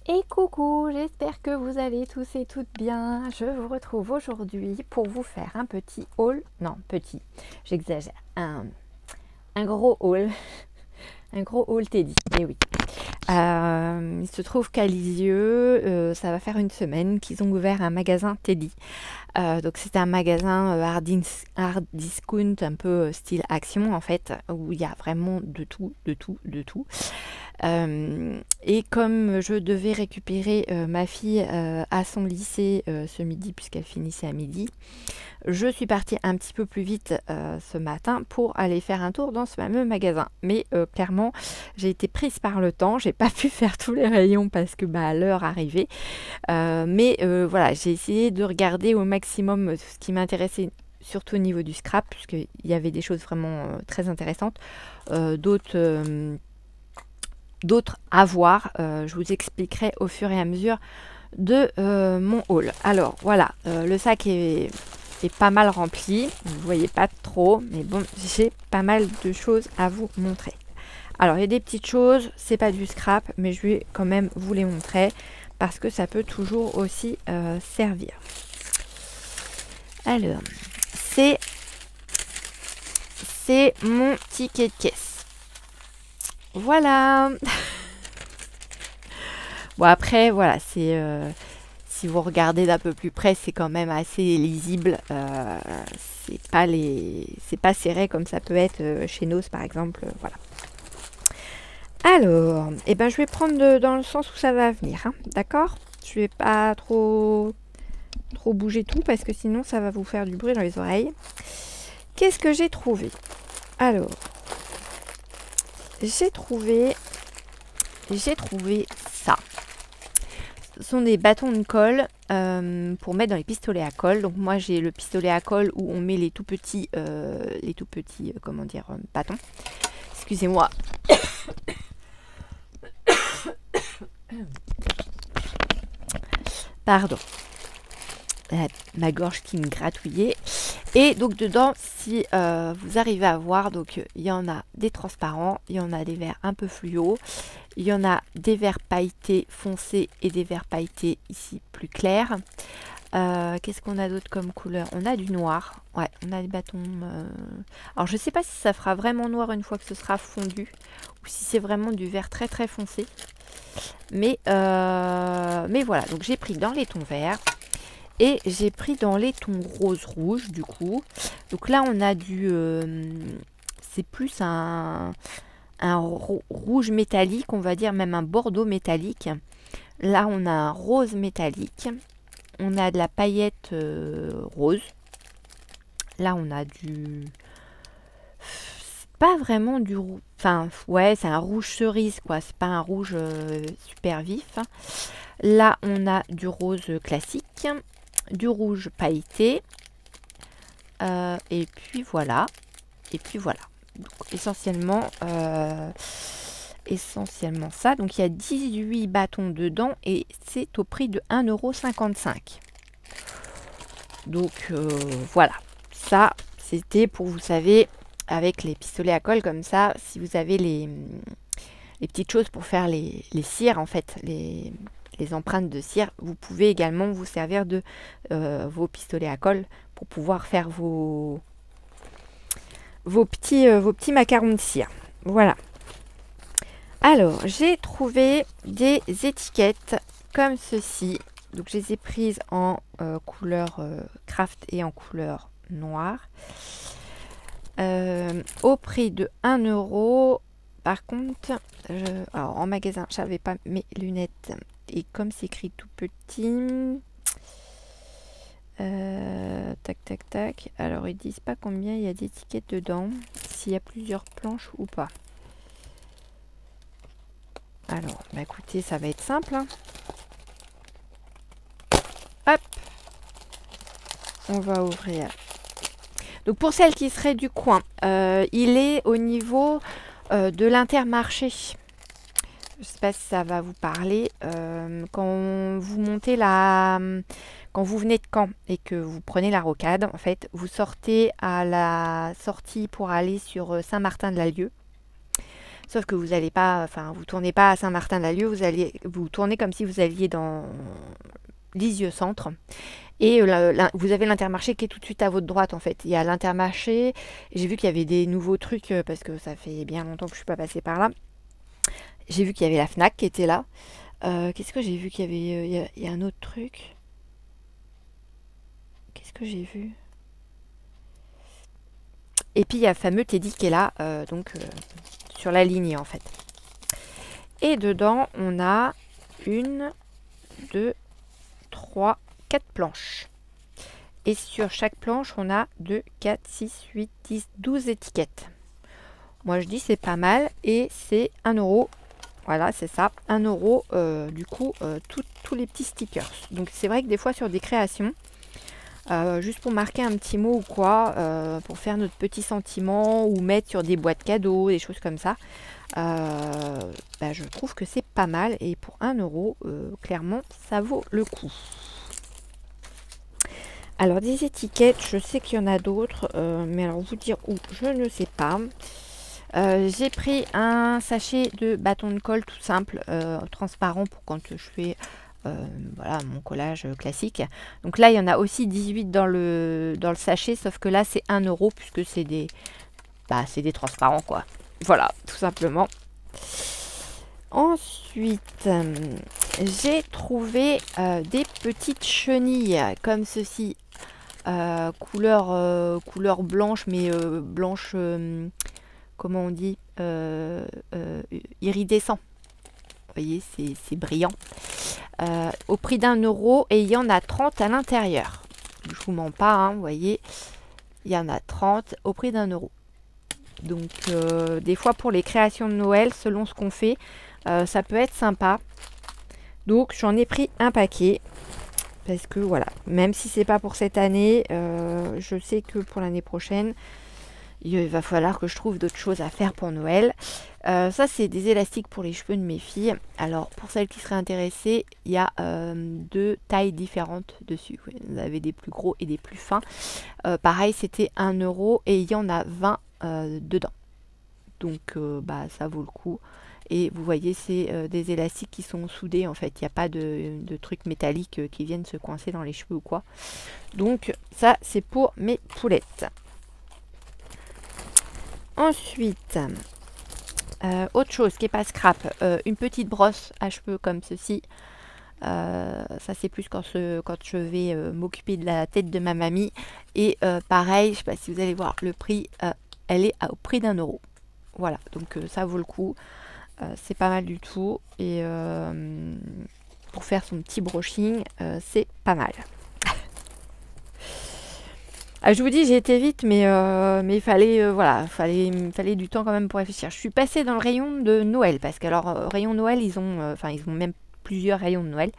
Et coucou, j'espère que vous allez tous et toutes bien. Je vous retrouve aujourd'hui pour vous faire un petit haul. Non, petit, j'exagère. Un gros haul. Un gros haul Teddy. Eh oui. Il se trouve qu'à Lisieux, ça va faire une semaine qu'ils ont ouvert un magasin Teddy. Donc c'est un magasin hard discount, un peu style action en fait, où il y a vraiment de tout, de tout, de tout. Et comme je devais récupérer ma fille à son lycée ce midi, puisqu'elle finissait à midi, je suis partie un petit peu plus vite ce matin pour aller faire un tour dans ce fameux magasin. Mais clairement, j'ai été prise par le temps, j'ai pas pu faire tous les rayons parce que l'heure arrivait. Mais voilà, j'ai essayé de regarder au maximum ce qui m'intéressait, surtout au niveau du scrap, puisqu'il y avait des choses vraiment très intéressantes. D'autres d'autres à voir. Je vous expliquerai au fur et à mesure de mon haul. Alors voilà, le sac est pas mal rempli. Vous ne voyez pas trop, mais bon, j'ai pas mal de choses à vous montrer. Alors il y a des petites choses, c'est pas du scrap, mais je vais quand même vous les montrer parce que ça peut toujours aussi servir. Alors, c'est mon ticket de caisse. Voilà. Bon après, voilà, si vous regardez d'un peu plus près, c'est quand même assez lisible. C'est pas serré comme ça peut être chez Nos par exemple. Voilà. Alors, je vais prendre dans le sens où ça va venir, hein, d'accord? Je vais pas trop bouger tout parce que sinon ça va vous faire du bruit dans les oreilles. Qu'est-ce que j'ai trouvé? Alors, j'ai trouvé ça. Ce sont des bâtons de colle pour mettre dans les pistolets à colle. Donc moi j'ai le pistolet à colle où on met les tout petits bâtons. Excusez-moi. Pardon. Ma gorge qui me gratouillait. Et donc dedans, si vous arrivez à voir, donc il y en a des transparents, il y en a des verts un peu fluo, il y en a des verts pailletés foncés et des verts pailletés ici plus clairs. Qu'est-ce qu'on a d'autre comme couleur? On a du noir. Ouais, on a des bâtons. Alors je sais pas si ça fera vraiment noir une fois que ce sera fondu ou si c'est vraiment du vert très très foncé. Mais voilà, donc j'ai pris dans les tons verts. Et j'ai pris dans les tons rose rouge du coup. Donc là on a c'est plus un rouge métallique, on va dire même un bordeaux métallique. Là on a un rose métallique. On a de la paillette rose. Là on a c'est pas vraiment du rouge. Enfin ouais, c'est un rouge cerise quoi. C'est pas un rouge super vif. Là on a du rose classique, du rouge pailleté, et puis voilà. Donc, essentiellement ça. Donc il y a 18 bâtons dedans et c'est au prix de 1,55 €. Donc voilà, ça c'était pour, vous savez, avec les pistolets à colle comme ça, si vous avez les petites choses pour faire les cires en fait, les empreintes de cire, vous pouvez également vous servir de vos pistolets à colle pour pouvoir faire vos petits macarons de cire. Voilà. Alors, j'ai trouvé des étiquettes comme ceci. Donc, je les ai prises en couleur craft et en couleur noire. Au prix de 1 €. Par contre, alors en magasin, j'avais pas mes lunettes. Et comme c'est écrit tout petit, tac tac tac. Alors ils disent pas combien il y a d'étiquettes dedans, s'il y a plusieurs planches ou pas. Alors, écoutez, ça va être simple, hein. Hop, on va ouvrir. Donc pour celle qui serait du coin, il est au niveau de l'Intermarché. Je ne sais pas si ça va vous parler. Quand vous montez quand vous venez de Caen et que vous prenez la rocade, en fait, vous sortez à la sortie pour aller sur Saint-Martin-de-la-Lieue. sauf que vous n'allez pas, enfin vous tournez pas à Saint-Martin-la-Lieue, vous tournez comme si vous alliez dans Lisieux Centre. Et vous avez l'Intermarché qui est tout de suite à votre droite en fait. Il y a l'Intermarché, j'ai vu qu'il y avait des nouveaux trucs parce que ça fait bien longtemps que je suis pas passée par là. J'ai vu qu'il y avait la Fnac qui était là. Qu'est-ce que j'ai vu qu'il y avait il y a un autre truc. Qu'est-ce que j'ai vu? Et puis il y a le fameux Teddy qui est là, sur la ligne en fait. Et dedans, on a une, deux, trois, quatre planches. Et sur chaque planche, on a 2, 4, 6, 8, 10, 12 étiquettes. Moi, je dis c'est pas mal et c'est 1 euro. Voilà, c'est ça, 1 euro, du coup, tous les petits stickers. Donc, c'est vrai que des fois, sur des créations, juste pour marquer un petit mot ou quoi, pour faire notre petit sentiment ou mettre sur des boîtes cadeaux, des choses comme ça, je trouve que c'est pas mal. Et pour 1 euro, clairement, ça vaut le coup. Alors, des étiquettes, je sais qu'il y en a d'autres, mais alors vous dire où, je ne sais pas. J'ai pris un sachet de bâton de colle tout simple, transparent pour quand je fais voilà, mon collage classique. Donc là, il y en a aussi 18 dans le sachet, sauf que là, c'est 1 euro puisque c'est des transparents, quoi. Voilà, tout simplement. Ensuite, j'ai trouvé des petites chenilles comme ceci, couleur blanche, mais blanche, comment on dit, iridescent. Vous voyez, c'est brillant. Au prix d'1 euro et il y en a 30 à l'intérieur. Je vous mens pas, hein, vous voyez, il y en a 30 au prix d'1 euro. Donc, des fois pour les créations de Noël, selon ce qu'on fait, ça peut être sympa. Donc, j'en ai pris un paquet. Parce que voilà, même si c'est pas pour cette année, je sais que pour l'année prochaine, il va falloir que je trouve d'autres choses à faire pour Noël. Ça, c'est des élastiques pour les cheveux de mes filles. Alors, pour celles qui seraient intéressées, il y a 2 tailles différentes dessus. Vous avez des plus gros et des plus fins. Pareil, c'était 1 euro et il y en a 20 dedans. Donc, ça vaut le coup. Et vous voyez, c'est des élastiques qui sont soudés en fait. Il n'y a pas de trucs métalliques qui viennent se coincer dans les cheveux ou quoi. Donc, ça, c'est pour mes poulettes. Ensuite, autre chose qui n'est pas scrap, une petite brosse à cheveux comme ceci. Ça c'est plus quand je vais m'occuper de la tête de ma mamie. Et pareil, je ne sais pas si vous allez voir le prix, elle est au prix d'1 euro. Voilà, donc ça vaut le coup. C'est pas mal du tout. Et pour faire son petit brushing, c'est pas mal. Je vous dis, j'ai été vite, mais il fallait, fallait du temps quand même pour réfléchir. Je suis passée dans le rayon de Noël, parce que alors rayon Noël, ils ont même plusieurs rayons de Noël.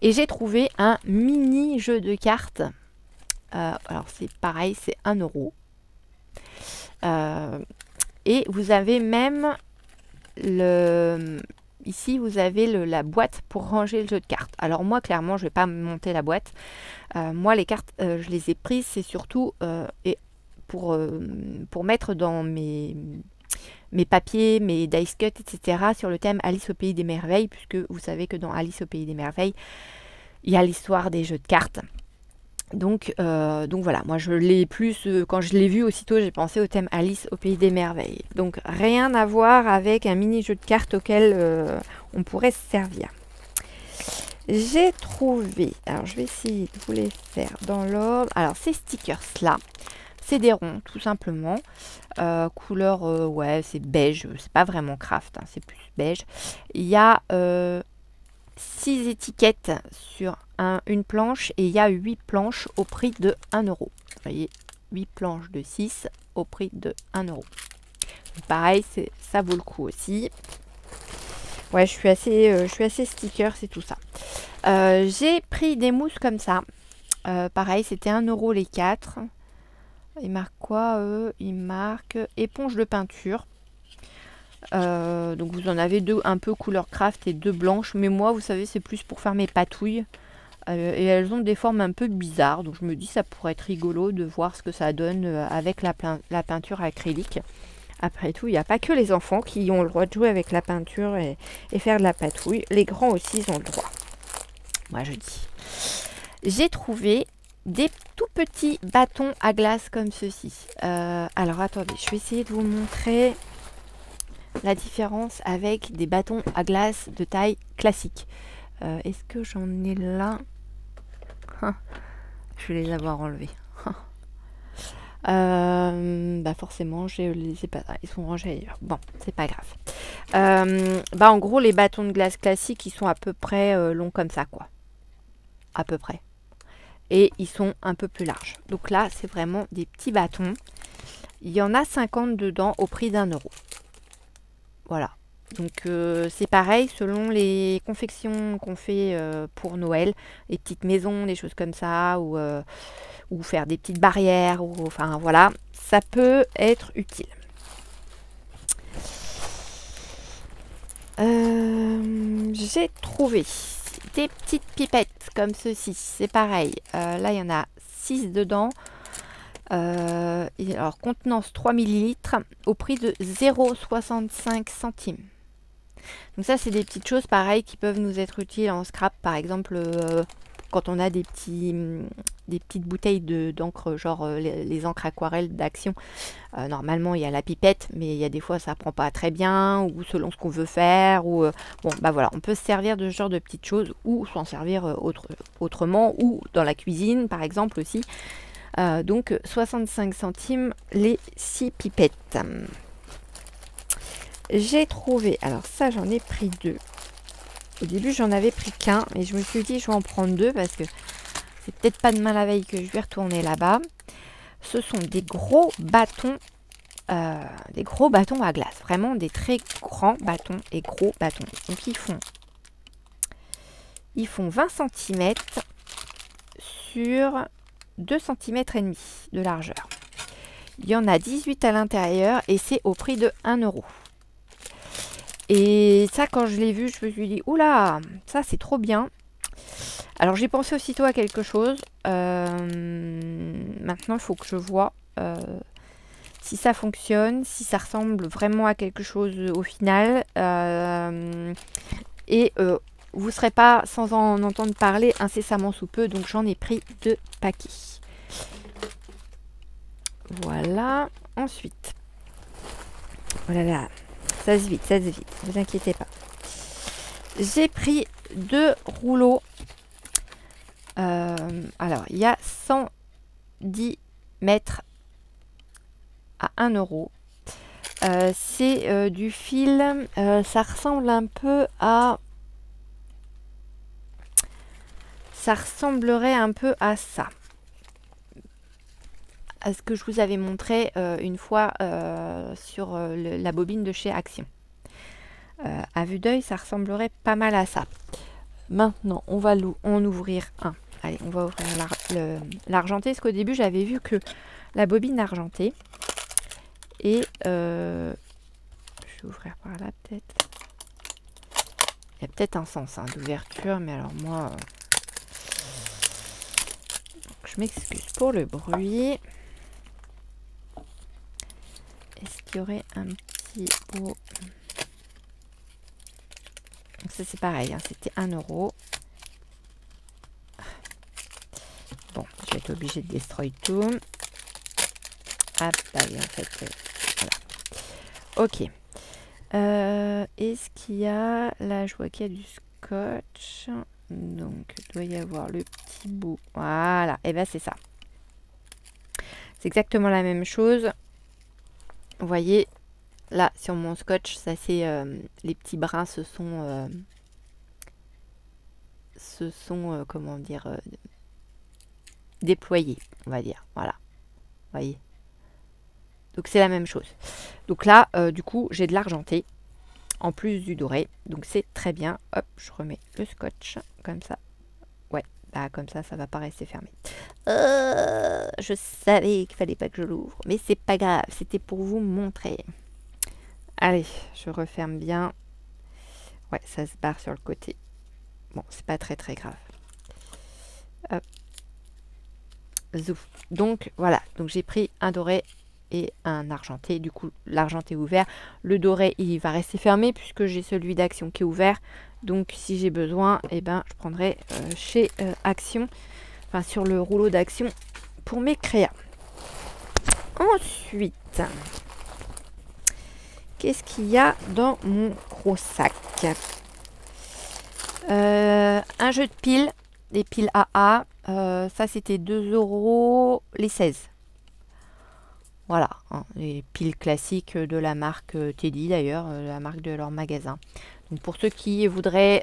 Et j'ai trouvé un mini jeu de cartes. Alors c'est pareil, c'est 1 euro. Et vous avez même ici, vous avez la boîte pour ranger le jeu de cartes. Alors moi, clairement, je ne vais pas monter la boîte. Moi, les cartes, je les ai prises, c'est surtout pour mettre dans mes papiers, mes dice cut, etc. sur le thème Alice au Pays des Merveilles, puisque vous savez que dans Alice au Pays des Merveilles, il y a l'histoire des jeux de cartes. Donc voilà, moi je l'ai plus, quand je l'ai vu aussitôt, j'ai pensé au thème Alice au Pays des Merveilles. Donc rien à voir avec un mini jeu de cartes auquel on pourrait se servir. J'ai trouvé, alors je vais essayer de vous les faire dans l'ordre. Alors ces stickers là, c'est des ronds tout simplement. Couleur, ouais, c'est beige, c'est pas vraiment craft, hein, c'est plus beige. Il y a 6 étiquettes sur une planche et il y a 8 planches au prix de 1 euro. Vous voyez, 8 planches de 6 au prix de 1 euro. Pareil, ça vaut le coup aussi. Ouais, je suis assez sticker, c'est tout ça. J'ai pris des mousses comme ça. Pareil, c'était 1 euro les 4. Ils marquent quoi Ils marquent éponge de peinture. Donc vous en avez 2 un peu couleur craft et 2 blanches, mais moi vous savez c'est plus pour faire mes patouilles et elles ont des formes un peu bizarres, donc je me dis ça pourrait être rigolo de voir ce que ça donne avec la peinture acrylique. Après tout, il n'y a pas que les enfants qui ont le droit de jouer avec la peinture et faire de la patouille. Les grands aussi, ils ont le droit. Moi, je dis. J'ai trouvé des tout petits bâtons à glace comme ceci. Alors, attendez, je vais essayer de vous montrer la différence avec des bâtons à glace de taille classique. Est-ce que j'en ai là? Je vais les avoir enlevés. Bah forcément, je les ai pas. Ils sont rangés ailleurs. Bon, c'est pas grave. Bah en gros, les bâtons de glace classiques, ils sont à peu près longs comme ça, quoi. À peu près. Et ils sont un peu plus larges. Donc là, c'est vraiment des petits bâtons. Il y en a 50 dedans au prix d'1 €. Voilà. Donc c'est pareil selon les confections qu'on fait pour Noël, les petites maisons, des choses comme ça, ou faire des petites barrières, ou enfin voilà, ça peut être utile. J'ai trouvé des petites pipettes comme ceci, c'est pareil. Là il y en a 6 dedans. Alors contenance 3 ml au prix de 0,65 centimes. Donc ça, c'est des petites choses pareilles qui peuvent nous être utiles en scrap, par exemple quand on a des petites bouteilles d'encre, genre les encres aquarelles d'Action. Normalement, il y a la pipette, mais il y a des fois ça prend pas très bien, ou selon ce qu'on veut faire. Ou bon, bah voilà, on peut se servir de ce genre de petites choses, ou s'en servir autrement, ou dans la cuisine, par exemple aussi. Donc 65 centimes les 6 pipettes. J'ai trouvé, alors ça j'en ai pris 2. Au début j'en avais pris qu'un, mais je me suis dit je vais en prendre 2 parce que c'est peut-être pas demain la veille que je vais retourner là-bas. Ce sont des gros bâtons à glace, vraiment des très grands bâtons et gros bâtons. Donc ils font 20 cm sur 2 cm et demi de largeur. Il y en a 18 à l'intérieur et c'est au prix de 1 €. Et ça, quand je l'ai vu, je me suis dit, oula, ça c'est trop bien. Alors j'ai pensé aussitôt à quelque chose. Maintenant, il faut que je vois si ça fonctionne, si ça ressemble vraiment à quelque chose au final. Et vous ne serez pas sans en entendre parler incessamment sous peu. Donc j'en ai pris 2 paquets. Voilà. Ensuite. Oh là là. Ça se vide, ne vous inquiétez pas. J'ai pris 2 rouleaux. Alors, il y a 110 mètres à 1 €. C'est du fil. Ça ressemble un peu à... Ça ressemblerait un peu à ça. À ce que je vous avais montré une fois sur la bobine de chez Action. À vue d'œil, ça ressemblerait pas mal à ça. Maintenant, on va en ouvrir un. Allez, on va ouvrir l'argenté, parce qu'au début, j'avais vu que la bobine argentée. Et je vais ouvrir par là, peut-être. Il y a peut-être un sens d'ouverture, mais alors moi... je m'excuse pour le bruit. Est-ce qu'il y aurait un petit pot? Donc ça c'est pareil, c'était 1 €. Bon, je vais être obligée de destroy tout. Hop, là, en fait, voilà. Ok. Est-ce qu'il y a... Là, je vois qu'il y a du scotch. Donc, il doit y avoir le petit bout. Voilà, et bien c'est ça. C'est exactement la même chose. Vous voyez, là, sur mon scotch, ça c'est... les petits brins se sont comment dire... déployés, on va dire. Voilà. Vous voyez. Donc c'est la même chose. Donc là, du coup, j'ai de l'argenté en plus du doré. Donc c'est très bien. Hop, je remets le scotch comme ça. Ouais, bah comme ça, ça va pas rester fermé. Je savais qu'il fallait pas que je l'ouvre. Mais c'est pas grave, c'était pour vous montrer. Allez, je referme bien. Ouais, ça se barre sur le côté. Bon, c'est pas très très grave. Hop. Zouf. Donc voilà, donc j'ai pris un doré et un argenté. Du coup, l'argenté est ouvert. Le doré, il va rester fermé puisque j'ai celui d'Action qui est ouvert. Donc, si j'ai besoin, eh ben, je prendrai chez Action, enfin sur le rouleau d'Action pour mes créas. Ensuite, qu'est-ce qu'il y a dans mon gros sac? Un jeu de piles, des piles AA. Ça, c'était 2 € les 16. Voilà, hein, les piles classiques de la marque Teddy d'ailleurs, la marque de leur magasin. Donc pour ceux qui voudraient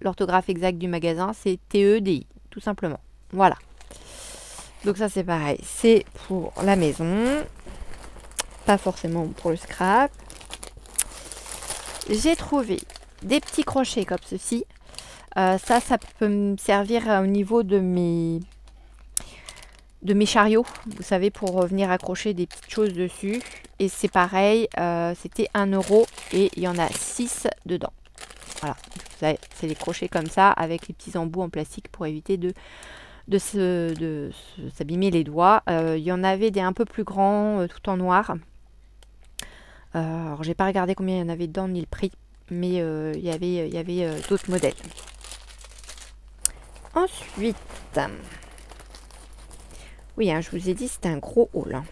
l'orthographe exacte du magasin, c'est TEDI, tout simplement. Voilà. Donc ça c'est pareil, c'est pour la maison, pas forcément pour le scrap. J'ai trouvé des petits crochets comme ceci. Ça peut me servir au niveau de mes chariots, vous savez, pour venir accrocher des petites choses dessus. Et c'est pareil, c'était 1 € et il y en a 6 dedans. Voilà, c'est les crochets comme ça avec les petits embouts en plastique pour éviter de s'abîmer les doigts. Il y en avait des un peu plus grands, tout en noir. Alors j'ai pas regardé combien il y en avait dedans ni le prix, mais il y avait d'autres modèles. Ensuite, oui, hein, je vous ai dit c'est un gros haul. Hein.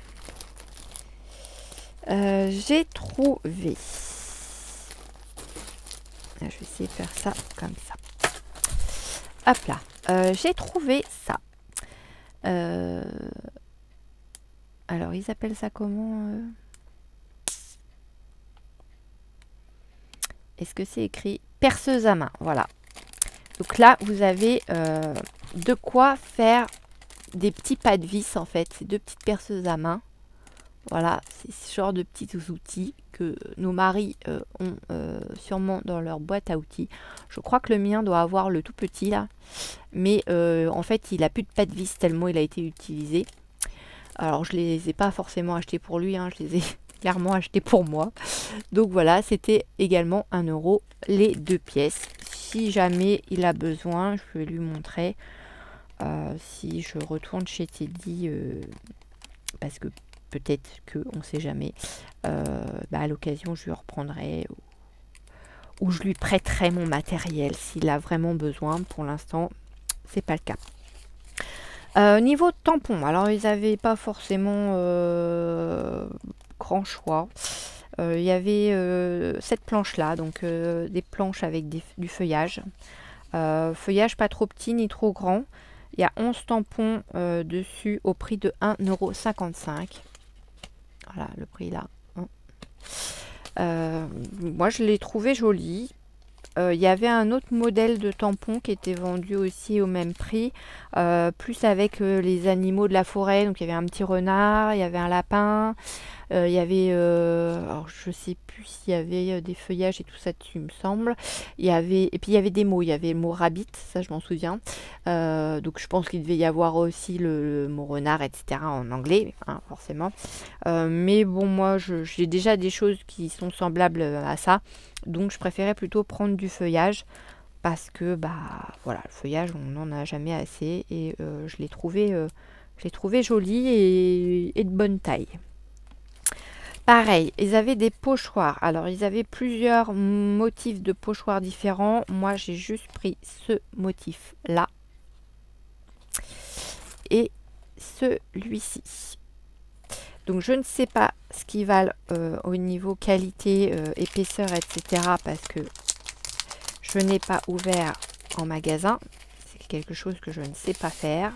J'ai trouvé. Je vais essayer de faire ça comme ça. Hop là. J'ai trouvé ça. Alors, ils appellent ça comment Est-ce que c'est écrit perceuse à main? Voilà. Donc là, vous avez de quoi faire des petits pas de vis en fait. C'est 2 petites perceuses à main. Voilà, c'est ce genre de petits outils que nos maris ont sûrement dans leur boîte à outils. Je crois que le mien doit avoir le tout petit là. Mais en fait, il n'a plus de pas de vis tellement il a été utilisé. Alors, je ne les ai pas forcément achetés pour lui. Hein, je les ai clairement achetés pour moi. Donc voilà, c'était également 1 € les 2 pièces. Si jamais il a besoin, je vais lui montrer. Si je retourne chez Teddy, parce que peut-être que on ne sait jamais, à l'occasion je lui reprendrai ou je lui prêterai mon matériel s'il a vraiment besoin. Pour l'instant, c'est pas le cas. Niveau tampons, alors ils n'avaient pas forcément grand choix. Il y avait cette planche là, donc des planches avec du feuillage. Feuillage pas trop petit ni trop grand. Il y a 11 tampons dessus au prix de 1,55 €. Voilà le prix là. Moi je l'ai trouvé joli. Il y avait un autre modèle de tampon qui était vendu aussi au même prix, plus avec les animaux de la forêt. Donc il y avait un petit renard, il y avait un lapin, il y avait, alors je sais plus s'il y avait des feuillages et tout ça dessus, il me semble. Et puis il y avait des mots, il y avait le mot rabbit, ça je m'en souviens. Donc je pense qu'il devait y avoir aussi le mot renard, etc. en anglais, hein, forcément. Mais bon, moi j'ai déjà des choses qui sont semblables à ça. Donc je préférais plutôt prendre du feuillage parce que voilà, le feuillage on n'en a jamais assez et je l'ai trouvé joli et de bonne taille. Pareil, ils avaient des pochoirs. Alors ils avaient plusieurs motifs de pochoirs différents. Moi j'ai juste pris ce motif là et celui-ci. Donc je ne sais pas ce qu'ils valent au niveau qualité, épaisseur, etc. parce que je n'ai pas ouvert en magasin. C'est quelque chose que je ne sais pas faire.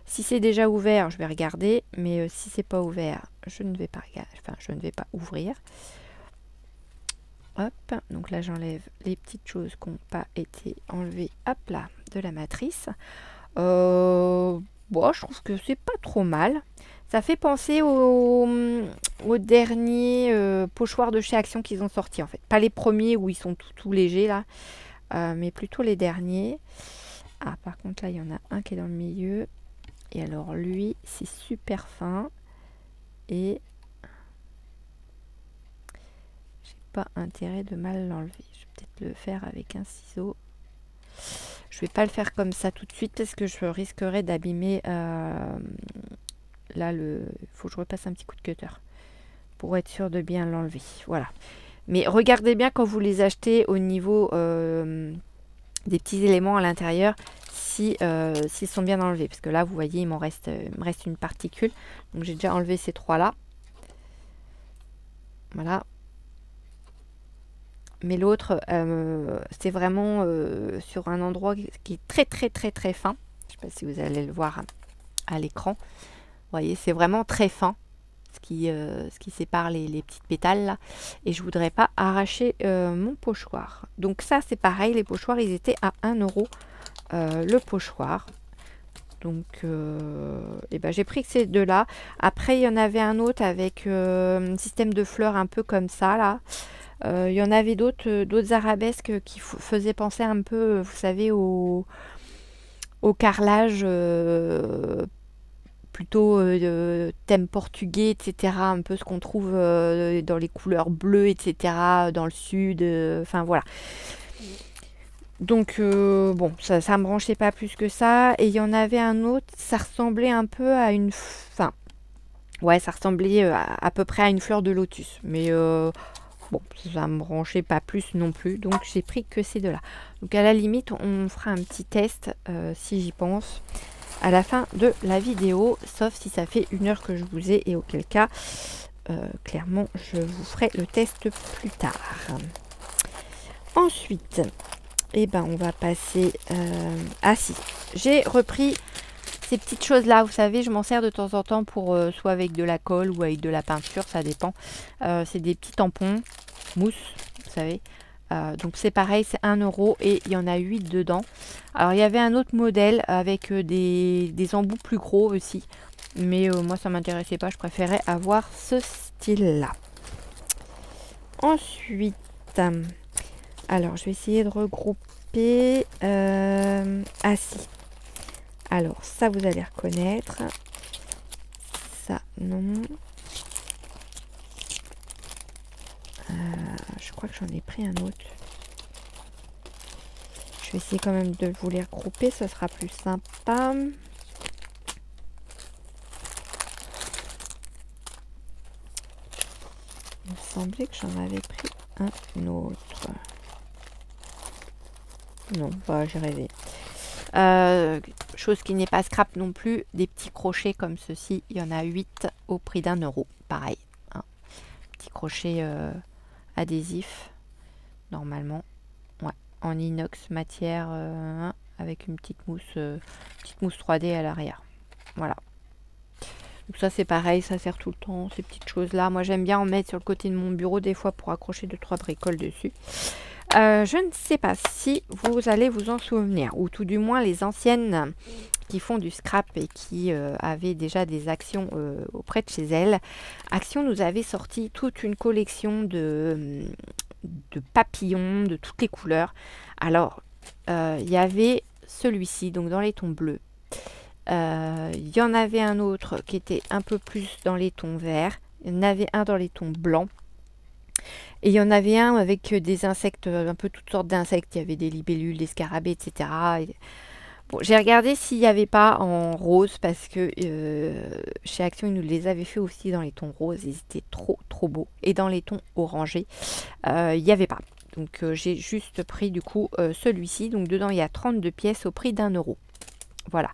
Si c'est déjà ouvert, je vais regarder. Mais si c'est pas ouvert, je ne vais pas regarder. Enfin, je ne vais pas ouvrir. Hop. Donc là, j'enlève les petites choses qui n'ont pas été enlevées. Hop là, de la matrice. Bon, je trouve que c'est pas trop mal. Ça fait penser aux derniers pochoirs de chez Action qu'ils ont sortis en fait. Pas les premiers où ils sont tout légers là, mais plutôt les derniers. Ah, par contre là il y en a un qui est dans le milieu. Et alors lui c'est super fin. Et j'ai pas intérêt de mal l'enlever. Je vais peut-être le faire avec un ciseau. Je vais pas le faire comme ça tout de suite parce que je risquerais d'abîmer là, il faut que je repasse un petit coup de cutter pour être sûr de bien l'enlever. Voilà. Mais regardez bien quand vous les achetez au niveau des petits éléments à l'intérieur, s'ils sont bien enlevés. Parce que là, vous voyez, il me reste une particule. Donc j'ai déjà enlevé ces 3 là. Voilà. Mais l'autre, c'est vraiment sur un endroit qui est très très très très fin. Je ne sais pas si vous allez le voir à l'écran. Vous voyez, c'est vraiment très fin ce qui sépare les petites pétales là. Et je voudrais pas arracher mon pochoir. Donc ça, c'est pareil, les pochoirs, ils étaient à 1 euro le pochoir. Donc, j'ai pris que ces 2 là. Après, il y en avait un autre avec un système de fleurs un peu comme ça là. Il y en avait d'autres arabesques qui faisaient penser un peu, vous savez, au carrelage plutôt thème portugais, etc. Un peu ce qu'on trouve dans les couleurs bleues, etc. Dans le sud. Enfin, voilà. Donc, bon, ça me branchait pas plus que ça. Et il y en avait un autre, ça ressemblait un peu à une... Enfin, ouais, ça ressemblait à peu près à une fleur de lotus. Mais... bon, ça me branchait pas plus non plus, donc j'ai pris que ces 2 là. Donc à la limite, on fera un petit test, si j'y pense, à la fin de la vidéo, sauf si ça fait 1 heure que je vous ai, et auquel cas, clairement, je vous ferai le test plus tard. Ensuite, on va passer... ah si, j'ai repris ces petites choses là, vous savez, je m'en sers de temps en temps pour soit avec de la colle ou avec de la peinture, ça dépend. C'est des petits tampons mousse, vous savez. Donc c'est pareil, c'est 1 euro et il y en a 8 dedans. Alors il y avait un autre modèle avec des embouts plus gros aussi. Mais moi ça m'intéressait pas, je préférais avoir ce style là. Ensuite, alors je vais essayer de regrouper. Ah si. Alors ça vous allez reconnaître. Ça non. Je crois que j'en ai pris un autre. Je vais essayer quand même de vous les regrouper, ça sera plus sympa. Il me semblait que j'en avais pris un autre. Non, bah, j'ai rêvé. Chose qui n'est pas scrap non plus, des petits crochets comme ceci. Il y en a 8 au prix d'1 euro. Pareil. Hein. Petit crochet adhésif, normalement. Ouais, en inox matière avec une petite mousse 3D à l'arrière. Voilà. Donc ça c'est pareil, ça sert tout le temps, ces petites choses là. Moi j'aime bien en mettre sur le côté de mon bureau des fois pour accrocher 2-3 bricoles dessus. Je ne sais pas si vous allez vous en souvenir, ou tout du moins les anciennes qui font du scrap et qui avaient déjà des actions auprès de chez elles. Action nous avait sorti toute une collection de papillons de toutes les couleurs. Alors, il y avait celui-ci, donc dans les tons bleus. Il y en avait un autre qui était un peu plus dans les tons verts. Il y en avait un dans les tons blancs. Et il y en avait un avec des insectes, un peu toutes sortes d'insectes. Il y avait des libellules, des scarabées, etc. Bon, j'ai regardé s'il n'y avait pas en rose parce que chez Action, ils nous les avaient fait aussi dans les tons roses. Ils étaient trop, trop beaux. Et dans les tons orangés, il n'y avait pas. Donc, j'ai juste pris du coup celui-ci. Donc, dedans, il y a 32 pièces au prix d'1 euro. Voilà.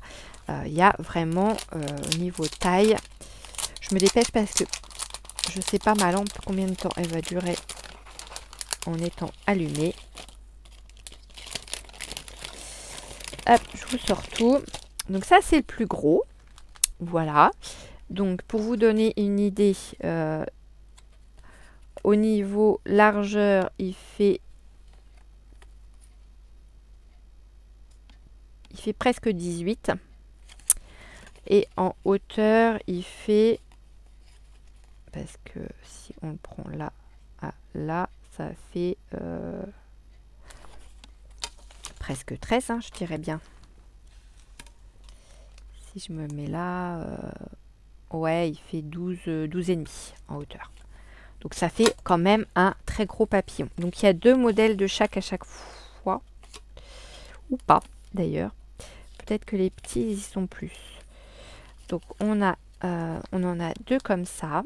Il y a vraiment, au niveau taille, je me dépêche parce que je sais pas ma lampe combien de temps elle va durer en étant allumée. Hop, je vous sors tout. Donc ça c'est le plus gros. Voilà. Donc pour vous donner une idée, au niveau largeur, il fait presque 18. Et en hauteur, il fait... Parce que si on le prend là à là, ça fait presque 13, hein, je dirais bien. Si je me mets là, ouais, il fait 12 et demi en hauteur. Donc ça fait quand même un très gros papillon. Donc il y a 2 modèles de chaque à chaque fois. Ou pas, d'ailleurs. Peut-être que les petits, ils y sont plus. Donc on a on en a 2 comme ça.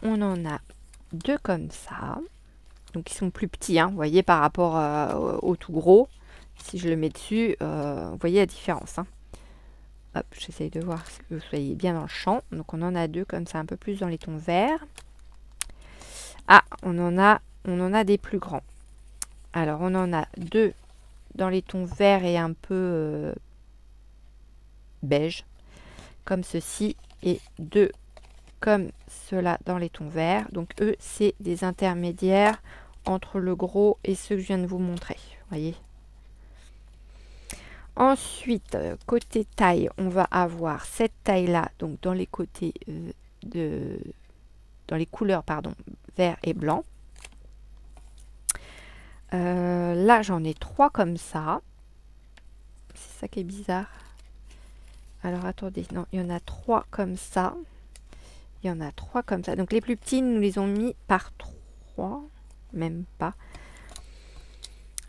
On en a 2 comme ça. Donc ils sont plus petits, hein, vous voyez, par rapport au tout gros. Si je le mets dessus, vous voyez la différence. Hein. Hop, j'essaye de voir que vous soyez bien dans le champ. Donc on en a 2 comme ça, un peu plus dans les tons verts. Ah, on en a des plus grands. Alors on en a 2 dans les tons verts et un peu beige, comme ceci, et 2 comme cela dans les tons verts. Donc eux, c'est des intermédiaires entre le gros et ceux que je viens de vous montrer. Voyez. Ensuite, côté taille, on va avoir cette taille-là, donc dans les côtés dans les couleurs, pardon, vert et blanc. Là, j'en ai 3 comme ça. C'est ça qui est bizarre. Alors, attendez, non, il y en a 3 comme ça. Il y en a 3 comme ça. Donc, les plus petits, nous les ont mis par 3. Même pas.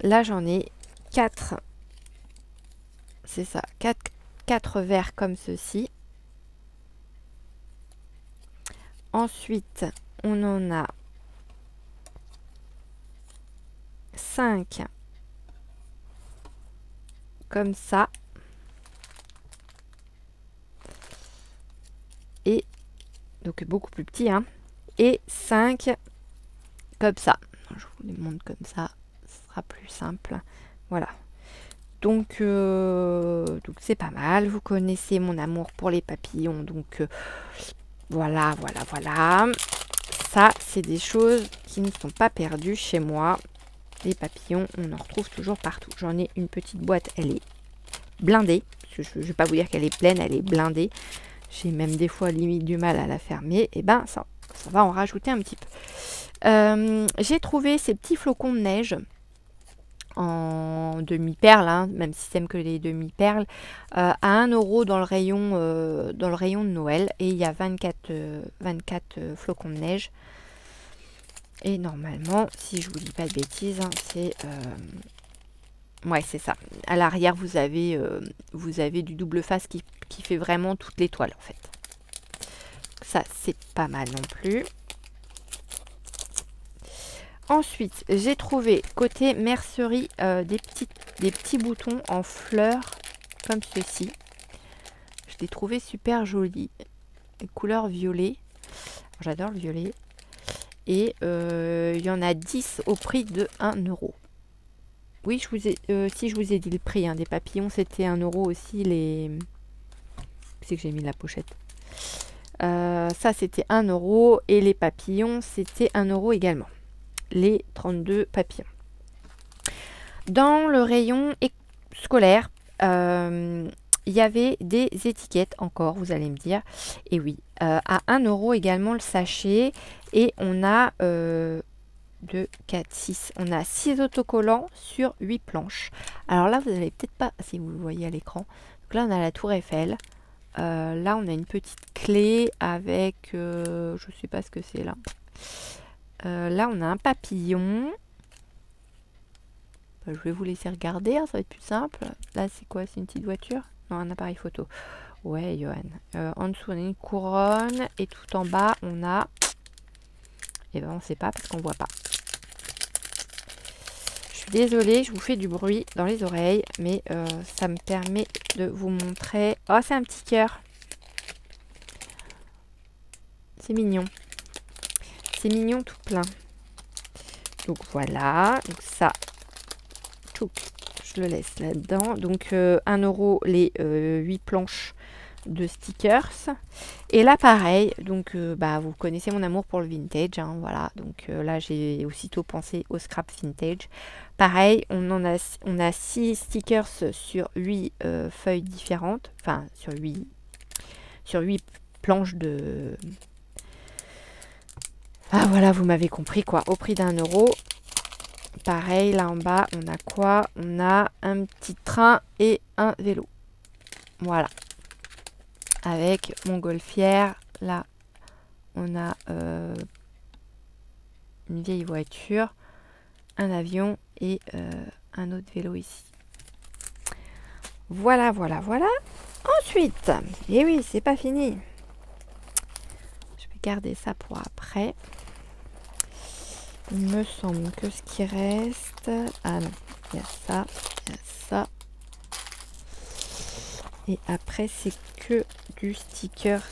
Là, j'en ai 4. C'est ça, 4 verts comme ceci. Ensuite, on en a 5 comme ça. Et donc beaucoup plus petit, hein. Et 5 comme ça. Je vous les montre comme ça, ce sera plus simple. Voilà. Donc c'est pas mal. Vous connaissez mon amour pour les papillons. Donc voilà. Ça, c'est des choses qui ne sont pas perdues chez moi. Les papillons, on en retrouve toujours partout. J'en ai une petite boîte, elle est blindée. Je ne vais pas vous dire qu'elle est pleine, elle est blindée. J'ai même des fois limite du mal à la fermer. Et ben ça va en rajouter un petit peu. J'ai trouvé ces petits flocons de neige en demi-perle, hein, même système que les demi-perles, à 1 € dans le rayon de Noël. Et il y a 24 flocons de neige. Et normalement, si je vous dis pas de bêtises, hein, c'est... ouais, c'est ça. À l'arrière, vous avez du double face qui fait vraiment toute l'étoile, en fait. Ça, c'est pas mal non plus. Ensuite, j'ai trouvé, côté mercerie, des petits boutons en fleurs, comme ceci. Je les trouvais super jolis. Couleur violet. J'adore le violet. Et il y en a 10 au prix de 1 €. Oui, si je vous ai dit le prix, hein, des papillons, c'était 1 € aussi. C'est que j'ai mis la pochette. Ça, c'était 1 € et les papillons, c'était 1 € également. Les 32 papillons. Dans le rayon scolaire, il y avait des étiquettes encore, vous allez me dire. Et oui, à 1 € également le sachet. Et on a 2, 4, 6. On a 6 autocollants sur 8 planches. Alors là, vous n'allez peut-être pas, si vous le voyez à l'écran. Donc là, on a la tour Eiffel. Là, on a une petite clé avec, je ne sais pas ce que c'est là. Là, on a un papillon. Je vais vous laisser regarder, hein, ça va être plus simple. Là, c'est quoi? C'est une petite voiture? Non, un appareil photo. Ouais, Johan. En dessous, on a une couronne. Et tout en bas, on a... Eh ben, on ne sait pas parce qu'on ne voit pas. Je suis désolée, je vous fais du bruit dans les oreilles. Mais ça me permet de vous montrer... Oh, c'est un petit cœur. C'est mignon. C'est mignon tout plein. Donc voilà. Donc ça, tout, je le laisse là-dedans. Donc 1 € les 8 planches de stickers. Et là pareil, donc vous connaissez mon amour pour le vintage, hein, voilà. Donc là j'ai aussitôt pensé au scrap vintage. Pareil, on a 6 stickers sur 8 feuilles différentes, enfin sur 8 planches de... Ah voilà, vous m'avez compris quoi, au prix d'1 €. Pareil, là en bas, on a quoi? On a un petit train et un vélo. Voilà. Avec montgolfière. Là, on a une vieille voiture, un avion et un autre vélo ici. Voilà. Ensuite, et oui, c'est pas fini. garder ça pour après. Il me semble que ce qui reste... Ah non, il y a ça, il y a ça. Et après, c'est que du stickers.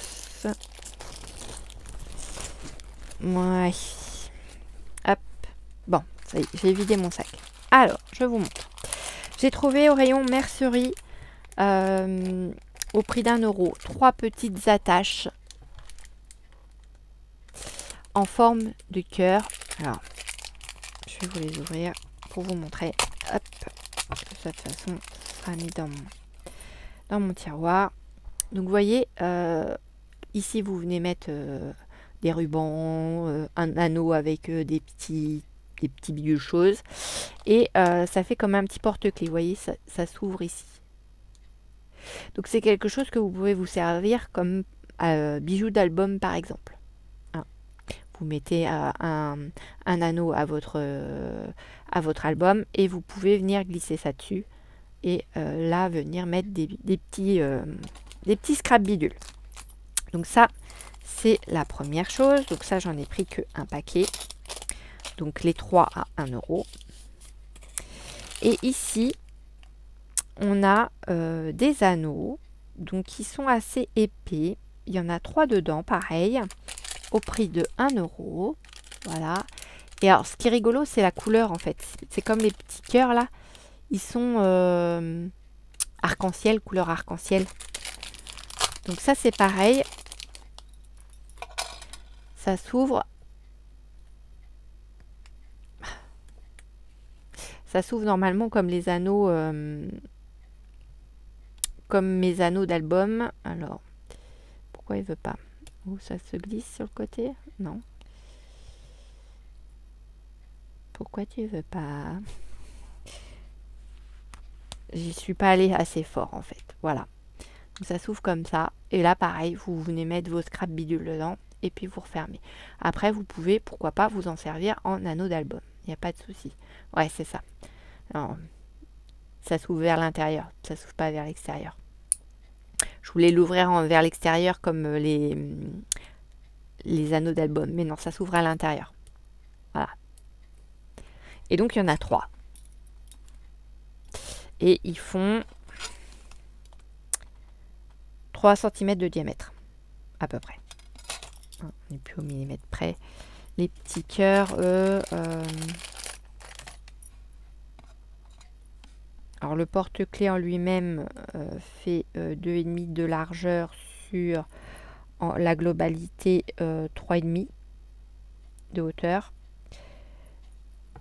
Ouais. Hop. Bon, ça y est, j'ai vidé mon sac. Alors, je vous montre. J'ai trouvé au rayon mercerie, au prix d'1 €, 3 petites attaches en forme de cœur. Alors, je vais vous les ouvrir pour vous montrer. Hop. De cette façon, ça sera mis dans mon tiroir. Donc, vous voyez, ici, vous venez mettre des rubans, un anneau avec des petits bidules choses. Et ça fait comme un petit porte-clés. Vous voyez, ça s'ouvre ici. Donc, c'est quelque chose que vous pouvez vous servir comme bijoux d'album, par exemple. Vous mettez un anneau à votre album et vous pouvez venir glisser ça dessus et là venir mettre des petits scrap bidules. Donc ça c'est la première chose. Donc ça j'en ai pris que un paquet. Donc les 3 à 1 €. Et ici on a des anneaux donc qui sont assez épais. Il y en a 3 dedans pareil. Au prix de 1 €. Voilà. Et alors, ce qui est rigolo, c'est la couleur, en fait. C'est comme les petits cœurs, là. Ils sont arc-en-ciel, couleur arc-en-ciel. Donc ça, c'est pareil. Ça s'ouvre. Ça s'ouvre normalement comme les anneaux... comme mes anneaux d'album. Alors, pourquoi il veut pas? Ou ça se glisse sur le côté? Non. Pourquoi tu veux pas? J'y suis pas allée assez fort en fait. Voilà. Donc ça s'ouvre comme ça. Et là pareil, vous venez mettre vos scrap bidules dedans et puis vous refermez. Après vous pouvez, pourquoi pas, vous en servir en anneau d'album. Il n'y a pas de souci. Ouais, c'est ça. Alors, ça s'ouvre vers l'intérieur. Ça s'ouvre pas vers l'extérieur. Je voulais l'ouvrir vers l'extérieur comme les anneaux d'album. Mais non, ça s'ouvre à l'intérieur. Voilà. Et donc, il y en a 3. Et ils font 3 cm de diamètre. À peu près. On n'est plus au millimètre près. Les petits cœurs, eux... Alors, le porte-clés en lui-même fait 2,5 de largeur sur la globalité 3,5 de hauteur.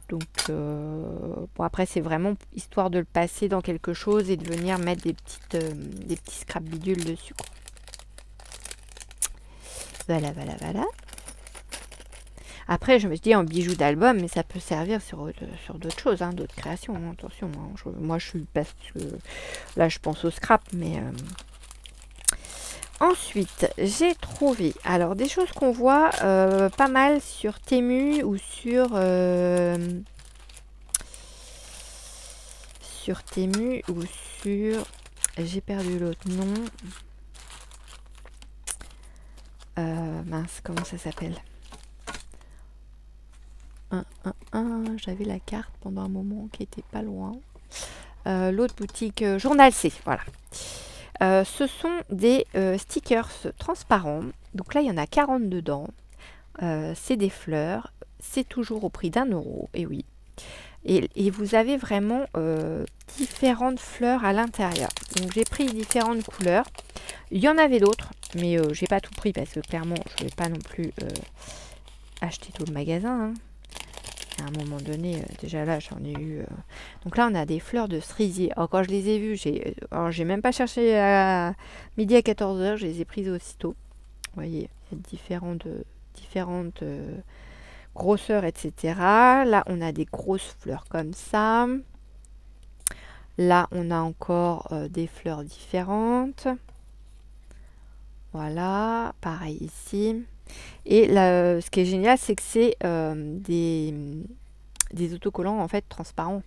Donc, bon, après, c'est vraiment histoire de le passer dans quelque chose et de venir mettre des petits scrap bidules dessus, quoi. Voilà, voilà, voilà. Après, je me dis en bijoux d'album, mais ça peut servir sur d'autres choses, hein, d'autres créations. Hein, attention, hein, moi, je suis parce que là, je pense au scrap, mais... Ensuite, j'ai trouvé alors des choses qu'on voit pas mal sur Temu ou sur Temu ou sur... J'ai perdu l'autre nom. Mince, comment ça s'appelle? J'avais la carte pendant un moment qui était pas loin. L'autre boutique, Journal C, voilà. Ce sont des stickers transparents. Donc là, il y en a 40 dedans. C'est des fleurs. C'est toujours au prix d'1 €. Et oui. Et vous avez vraiment différentes fleurs à l'intérieur. Donc j'ai pris différentes couleurs. Il y en avait d'autres, mais j'ai pas tout pris parce que clairement, je ne vais pas non plus acheter tout le magasin. Hein. À un moment donné, déjà là, j'en ai eu... Donc là, on a des fleurs de cerisier. Alors, quand je les ai vues, j'ai même pas cherché à midi à 14 h, je les ai prises aussitôt. Vous voyez, il y a différentes grosseurs, etc. Là, on a des grosses fleurs comme ça. Là, on a encore des fleurs différentes. Voilà, pareil ici. Et là, ce qui est génial, c'est que c'est des autocollants en fait transparents.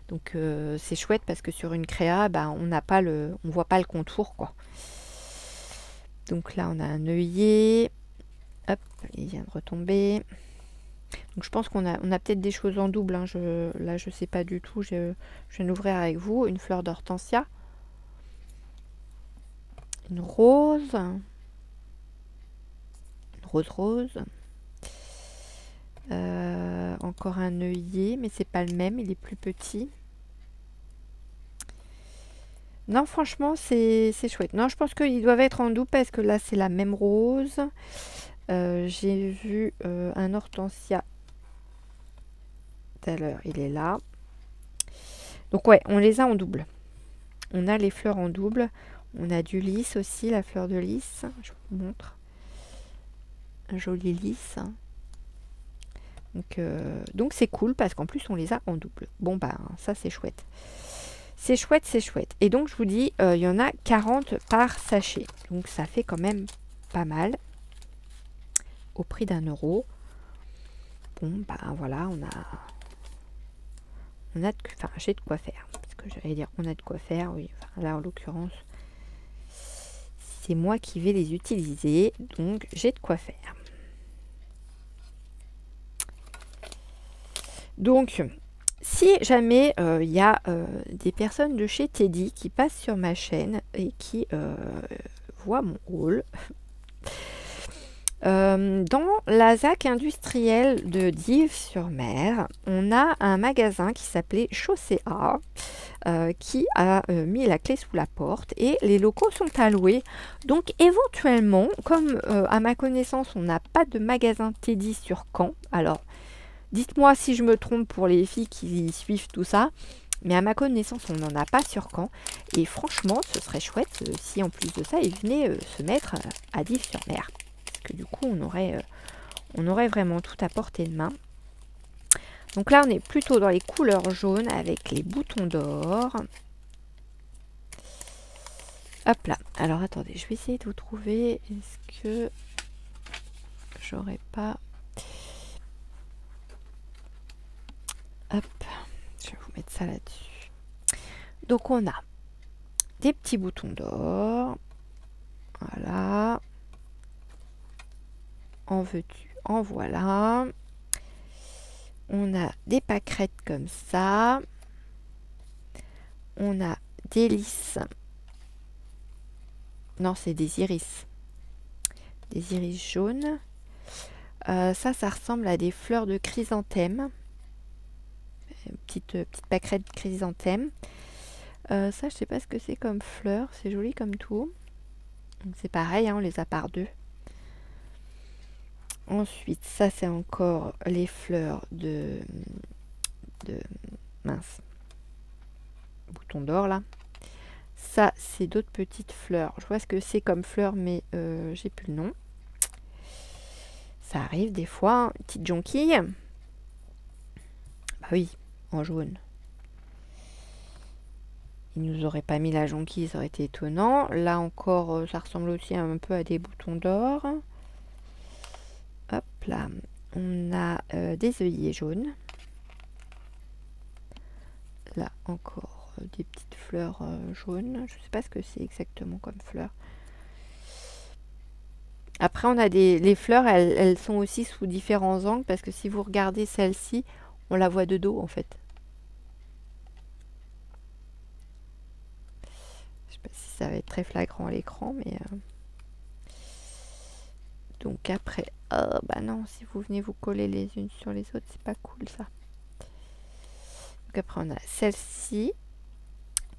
Donc c'est chouette parce que sur une créa, bah, on voit pas le contour, quoi. Donc là, on a un œillet. Hop, il vient de retomber. Donc je pense qu'on a peut-être des choses en double. Hein. Là, je sais pas du tout. Je viens d'ouvrir avec vous une fleur d'hortensia. Une rose. Une rose. Encore un œillet, mais c'est pas le même. Il est plus petit. Non, franchement, c'est chouette. Non, je pense qu'ils doivent être en double parce que là, c'est la même rose. J'ai vu un hortensia tout à l'heure. Il est là. Donc ouais, on les a en double. On a les fleurs en double. On a du lys aussi, la fleur de lys. Je vous montre. Un joli lys. Donc c'est cool parce qu'en plus, on les a en double. Bon, bah, ça, c'est chouette. C'est chouette, c'est chouette. Et donc, je vous dis, il y en a 40 par sachet. Donc, ça fait quand même pas mal. Au prix d'1 €. Bon, bah voilà, enfin, j'ai de quoi faire. Parce que j'allais dire, on a de quoi faire, oui. Enfin, là, en l'occurrence, c'est moi qui vais les utiliser. Donc, j'ai de quoi faire. Donc, si jamais il y a des personnes de chez Teddy qui passent sur ma chaîne et qui voient mon haul, dans la ZAC industrielle de Dives-sur-Mer, on a un magasin qui s'appelait Chaussea qui a mis la clé sous la porte et les locaux sont à louer. Donc éventuellement, comme à ma connaissance on n'a pas de magasin Teddy sur Caen, alors dites-moi si je me trompe pour les filles qui suivent tout ça, mais à ma connaissance on n'en a pas sur Caen et franchement ce serait chouette si en plus de ça ils venaient se mettre à Dives-sur-Mer. Que du coup on aurait vraiment tout à portée de main. Donc là on est plutôt dans les couleurs jaunes avec les boutons d'or. Hop là, alors attendez, je vais essayer de vous trouver. Est-ce que j'aurais pas... Hop, je vais vous mettre ça là-dessus. Donc on a des petits boutons d'or. Voilà. En veux-tu, en voilà. On a des pâquerettes comme ça. On a des lys. Non, c'est des iris. Des iris jaunes. Ça ressemble à des fleurs de chrysanthème. Petite pâquerette de chrysanthème. Ça, je sais pas ce que c'est comme fleur. C'est joli comme tout. C'est pareil, hein, on les a par deux. Ensuite, ça c'est encore les fleurs de mince, bouton d'or là. Ça c'est d'autres petites fleurs. Je vois ce que c'est comme fleurs, mais j'ai plus le nom. Ça arrive des fois, hein. Petite jonquille. Bah oui, en jaune. Ils nous auraient pas mis la jonquille, ça aurait été étonnant. Là encore, ça ressemble aussi un peu à des boutons d'or. Hop là, on a des œillets jaunes. Là encore des petites fleurs jaunes. Je ne sais pas ce que c'est exactement comme fleurs. Après on a les fleurs, elles sont aussi sous différents angles parce que si vous regardez celle-ci, on la voit de dos en fait. Je ne sais pas si ça va être très flagrant à l'écran, mais... Donc après, oh bah non, si vous venez vous coller les unes sur les autres, c'est pas cool ça. Donc après on a celle-ci,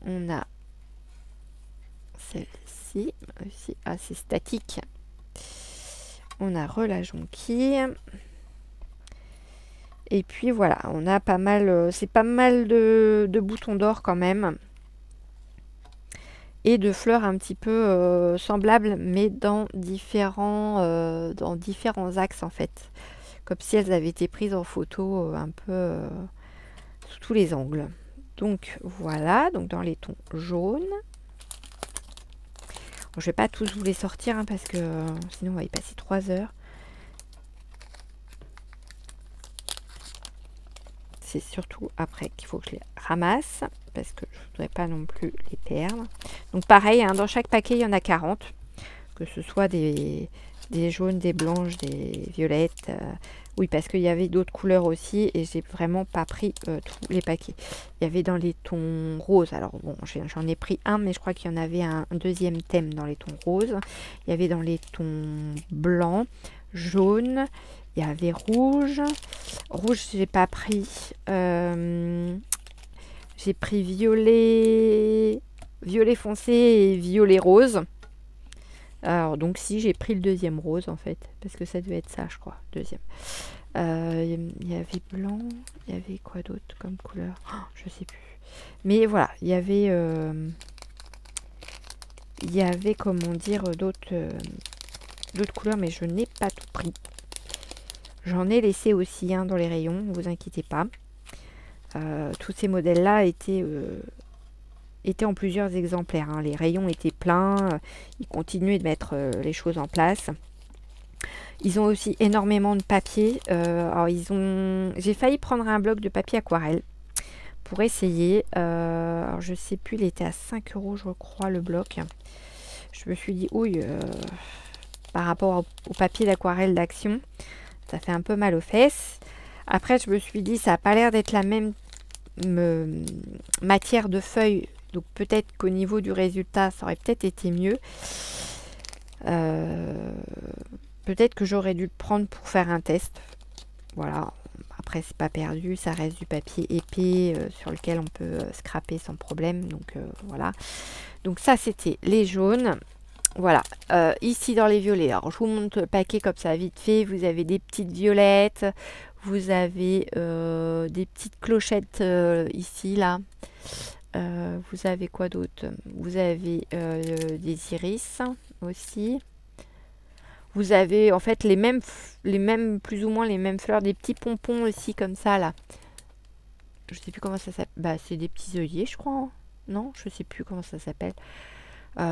on a celle-ci aussi, ah c'est statique. On a la jonquille. Et puis voilà, on a pas mal, c'est pas mal de boutons d'or quand même. Et de fleurs un petit peu semblables, mais dans différents axes en fait. Comme si elles avaient été prises en photo un peu sous tous les angles. Donc voilà, donc dans les tons jaunes. Bon, je vais pas tous vous les sortir hein, parce que sinon on va y passer 3 heures. C'est surtout après qu'il faut que je les ramasse parce que je ne voudrais pas non plus les perdre. Donc pareil, hein, dans chaque paquet, il y en a 40. Que ce soit des des jaunes, des blanches, des violettes. Oui, parce qu'il y avait d'autres couleurs aussi et j'ai vraiment pas pris tous les paquets. Il y avait dans les tons roses. Alors bon, j'en ai pris un, mais je crois qu'il y en avait un deuxième thème dans les tons roses. Il y avait dans les tons blancs, jaunes. Il y avait rouge. Rouge, j'ai pas pris. J'ai pris violet foncé et violet rose. Alors donc si j'ai pris le deuxième rose en fait, parce que ça devait être ça je crois, deuxième. Il y avait blanc, il y avait quoi d'autre comme couleur, je sais plus. Mais voilà, il y avait comment dire d'autres couleurs, mais je n'ai pas tout pris. J'en ai laissé aussi dans les rayons, ne vous inquiétez pas. Tous ces modèles là étaient en plusieurs exemplaires. Les rayons étaient pleins. Ils continuaient de mettre les choses en place. Ils ont aussi énormément de papier. J'ai failli prendre un bloc de papier aquarelle pour essayer. Alors je sais plus, il était à 5 € je crois le bloc. Je me suis dit, ouille, par rapport au papier d'aquarelle d'Action, ça fait un peu mal aux fesses. Après, je me suis dit, ça n'a pas l'air d'être la même matière de feuille. Donc peut-être qu'au niveau du résultat, ça aurait peut-être été mieux. Peut-être que j'aurais dû le prendre pour faire un test. Voilà. Après, c'est pas perdu. Ça reste du papier épais sur lequel on peut scraper sans problème. Donc voilà. Donc ça, c'était les jaunes. Voilà. Ici, dans les violets. Alors, je vous montre le paquet comme ça, vite fait. Vous avez des petites violettes. Vous avez des petites clochettes ici, là. Vous avez quoi d'autre? Vous avez des iris aussi. Vous avez en fait les mêmes, plus ou moins les mêmes fleurs, des petits pompons aussi comme ça là. Je sais plus comment ça s'appelle. Bah, c'est des petits œillets, je crois. Hein. Non, je sais plus comment ça s'appelle. Il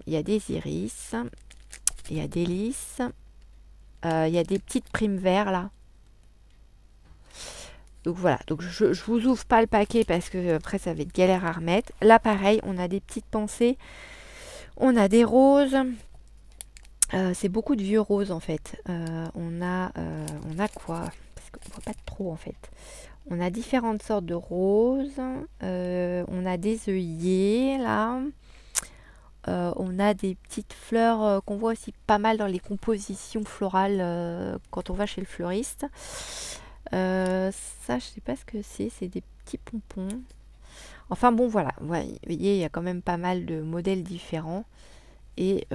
y a des iris, il y a des lys, il y a des petites primes verts là. Donc voilà, donc je vous ouvre pas le paquet parce que après ça va être galère à remettre. Là pareil, on a des petites pensées, on a des roses, c'est beaucoup de vieux roses en fait. On a quoi? Parce qu'on voit pas trop en fait. On a différentes sortes de roses, on a des œillets là, on a des petites fleurs qu'on voit aussi pas mal dans les compositions florales quand on va chez le fleuriste. Ça, je sais pas ce que c'est des petits pompons. Enfin bon, voilà, vous voyez, il y a quand même pas mal de modèles différents et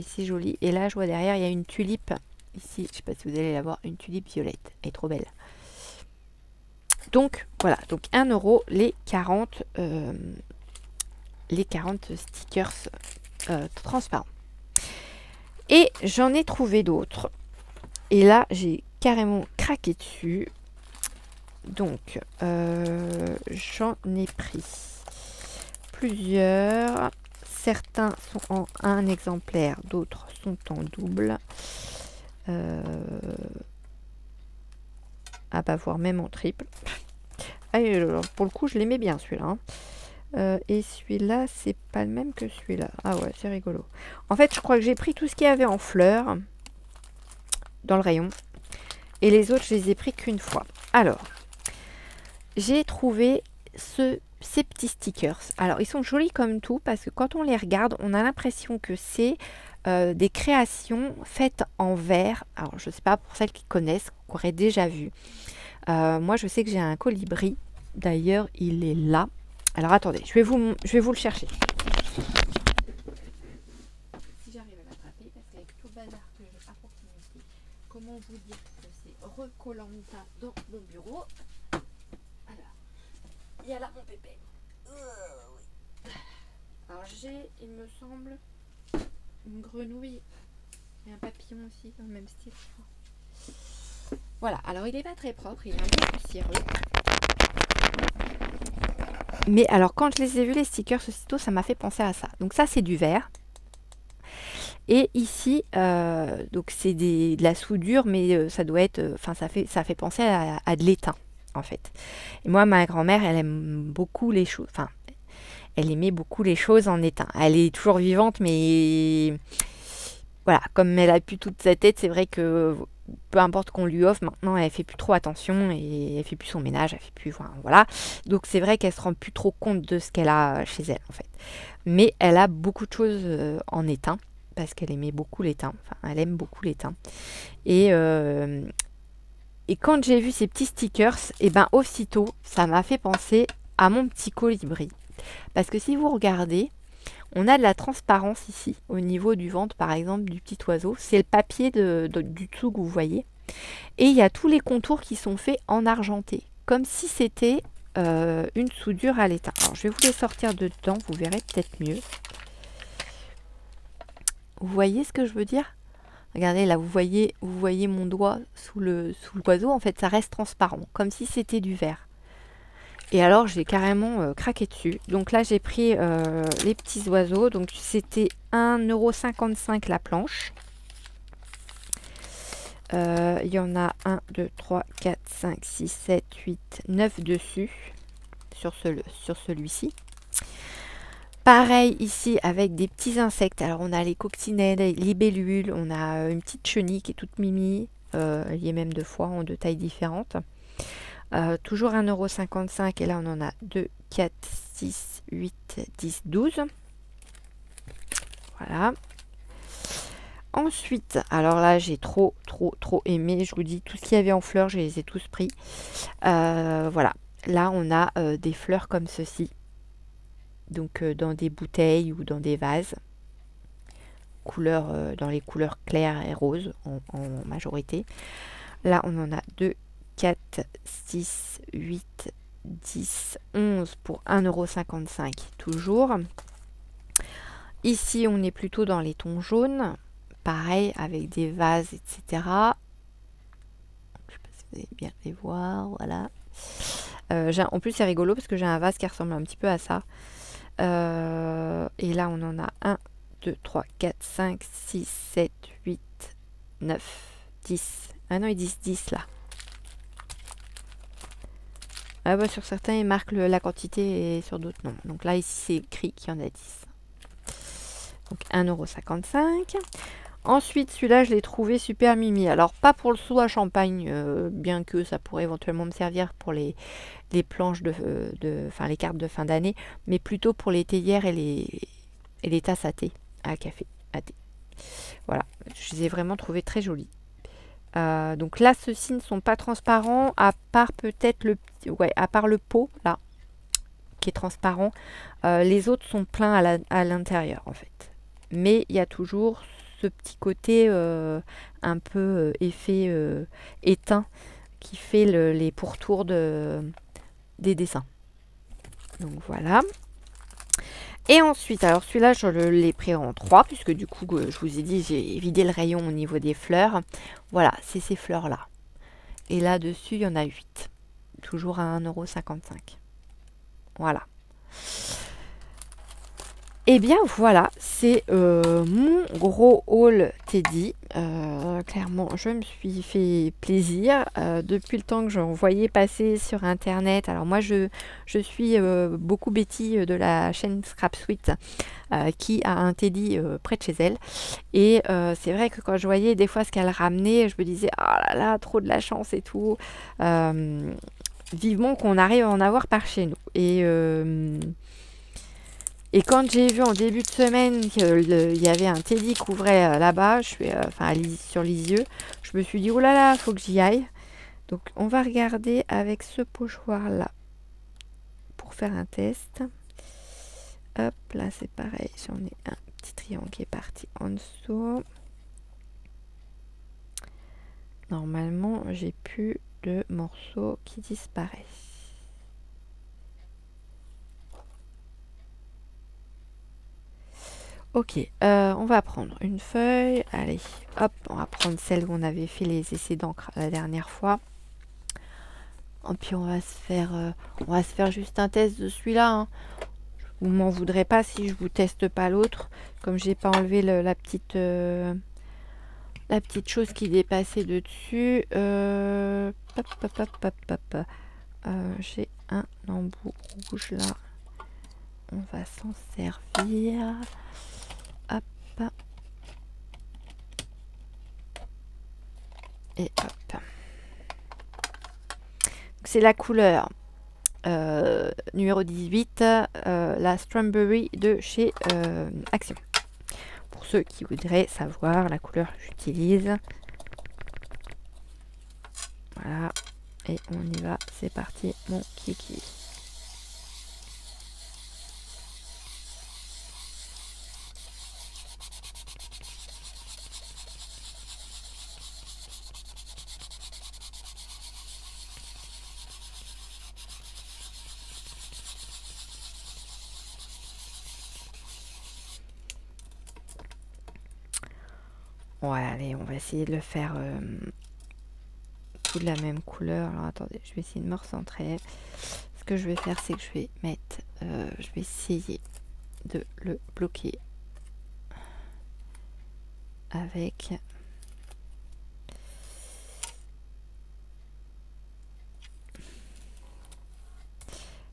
c'est joli. Et là, je vois derrière, il y a une tulipe. Ici, je sais pas si vous allez la voir, une tulipe violette. Elle est trop belle. Donc, voilà, donc 1 € les 40 stickers transparents. Et j'en ai trouvé d'autres. Et là, j'ai carrément craqué dessus. Donc, j'en ai pris plusieurs. Certains sont en un exemplaire, d'autres sont en double. Ah bah, voire même en triple. Ah, pour le coup, je l'aimais bien celui-là. Hein. Et celui-là, c'est pas le même que celui-là. Ah ouais, c'est rigolo. En fait, je crois que j'ai pris tout ce qu'il y avait en fleurs dans le rayon. Et les autres, je les ai pris qu'une fois. Alors, j'ai trouvé ces petits stickers. Alors, ils sont jolis comme tout parce que quand on les regarde, on a l'impression que c'est des créations faites en verre. Alors, je ne sais pas, pour celles qui connaissent, qui auraient déjà vu. Moi, je sais que j'ai un colibri. D'ailleurs, il est là. Alors, attendez, je vais vous le chercher. Si j'arrive à l'attraper, parce qu'avec tout le bazar que j'ai à proximité, comment vous dire que c'est recollant dans mon bureau. Alors, il y a là mon pépé. Oui. Alors, j'ai, il me semble, une grenouille et un papillon aussi, dans le même style, je crois. Voilà, alors il n'est pas très propre, il est un peu poussiéreux. Mais alors, quand je les ai vus, les stickers, aussitôt, ça m'a fait penser à ça. Donc ça, c'est du verre. Et ici, donc c'est de la soudure, mais ça doit être, enfin ça fait penser à de l'étain en fait. Et moi, ma grand-mère, elle aime beaucoup les choses, enfin, elle aimait beaucoup les choses en étain. Elle est toujours vivante, mais voilà, comme elle a plus toute sa tête, c'est vrai que peu importe qu'on lui offre, maintenant elle fait plus trop attention et elle fait plus son ménage, elle fait plus, enfin, voilà. Donc c'est vrai qu'elle se rend plus trop compte de ce qu'elle a chez elle en fait. Mais elle a beaucoup de choses en étain parce qu'elle aimait beaucoup l'étain. Enfin, elle aime beaucoup l'étain. Et et quand j'ai vu ces petits stickers, et ben aussitôt, ça m'a fait penser à mon petit colibri. Parce que si vous regardez, on a de la transparence ici, au niveau du ventre par exemple du petit oiseau. C'est le papier du dessous que vous voyez. Et il y a tous les contours qui sont faits en argenté, comme si c'était une soudure à l'étain. Alors je vais vous les sortir de dedans, vous verrez peut-être mieux. Vous voyez ce que je veux dire? Regardez là, vous voyez mon doigt sous l'oiseau, en fait ça reste transparent, comme si c'était du verre. Et alors j'ai carrément craqué dessus. Donc là j'ai pris les petits oiseaux, donc c'était 1,55 € la planche. Il y en a 1, 2, 3, 4, 5, 6, 7, 8, 9 dessus sur celui-ci. Pareil ici avec des petits insectes. Alors on a les coccinelles, les libellules, on a une petite chenille qui est toute mimi, liée même deux fois en deux tailles différentes. Toujours 1,55 € et là on en a 2, 4, 6, 8, 10, 12. Voilà. Ensuite, alors là j'ai trop aimé, je vous dis tout ce qu'il y avait en fleurs, je les ai tous pris. Voilà, là on a des fleurs comme ceci, donc dans des bouteilles ou dans des vases, dans les couleurs claires et roses en majorité. Là on en a 2, 4, 6, 8, 10, 11 pour 1,55 € toujours. Ici on est plutôt dans les tons jaunes. Pareil, avec des vases, etc. Je sais pas si vous allez bien les voir, voilà. En plus, c'est rigolo parce que j'ai un vase qui ressemble un petit peu à ça. Et là, on en a 1, 2, 3, 4, 5, 6, 7, 8, 9, 10. Ah non, ils disent 10 là. Ah bah, sur certains, ils marquent la quantité et sur d'autres, non. Donc là, ici, c'est écrit qu'il y en a 10. Donc 1,55 €. Ensuite, celui-là, je l'ai trouvé super mimi. Alors, pas pour le seau à champagne, bien que ça pourrait éventuellement me servir pour les planches enfin, les cartes de fin d'année, mais plutôt pour les théières et les tasses à thé, à café, à thé. Voilà, je les ai vraiment trouvés très jolis. Donc là, ceux-ci ne sont pas transparents, à part peut-être à part le pot, là, qui est transparent. Les autres sont pleins à l'intérieur, en fait. Mais il y a toujours ce petit côté un peu effet éteint qui fait les pourtours des dessins. Donc voilà. Et ensuite, alors celui-là, je l'ai pris en 3, puisque du coup, je vous ai dit, j'ai vidé le rayon au niveau des fleurs. Voilà, c'est ces fleurs-là. Et là-dessus, il y en a 8. Toujours à 1,55 €. Voilà. Et bien voilà, c'est mon gros haul Teddy. Clairement, je me suis fait plaisir depuis le temps que j'en voyais passer sur internet. Alors moi, je suis beaucoup Betty de la chaîne Scrap Sweet qui a un Teddy près de chez elle. Et c'est vrai que quand je voyais des fois ce qu'elle ramenait, je me disais ah là là, trop de la chance et tout. Vivement qu'on arrive à en avoir par chez nous. Et quand j'ai vu en début de semaine qu'il y avait un Teddy qui ouvrait là-bas, sur Lisieux, je me suis dit, oh là là, faut que j'y aille. Donc on va regarder avec ce pochoir-là pour faire un test. Hop, là c'est pareil, j'en ai un petit triangle qui est parti en dessous. Normalement, j'ai plus de morceaux qui disparaissent. Ok, on va prendre une feuille. Allez, hop, on va prendre celle où on avait fait les essais d'encre la dernière fois. Et puis on va se faire juste un test de celui-là. Hein. Vous m'en voudrez pas si je vous teste pas l'autre, comme j'ai pas enlevé la petite chose qui dépassait de dessus. J'ai un embout rouge là. On va s'en servir. Hop. Et hop. C'est la couleur numéro 18, la Strawberry de chez Action. Pour ceux qui voudraient savoir la couleur que j'utilise. Voilà. Et on y va. C'est parti, mon kiki. Ouais, allez, on va essayer de le faire tout de la même couleur. Alors attendez, je vais essayer de me recentrer. Ce que je vais faire, c'est que je vais mettre, je vais essayer de le bloquer avec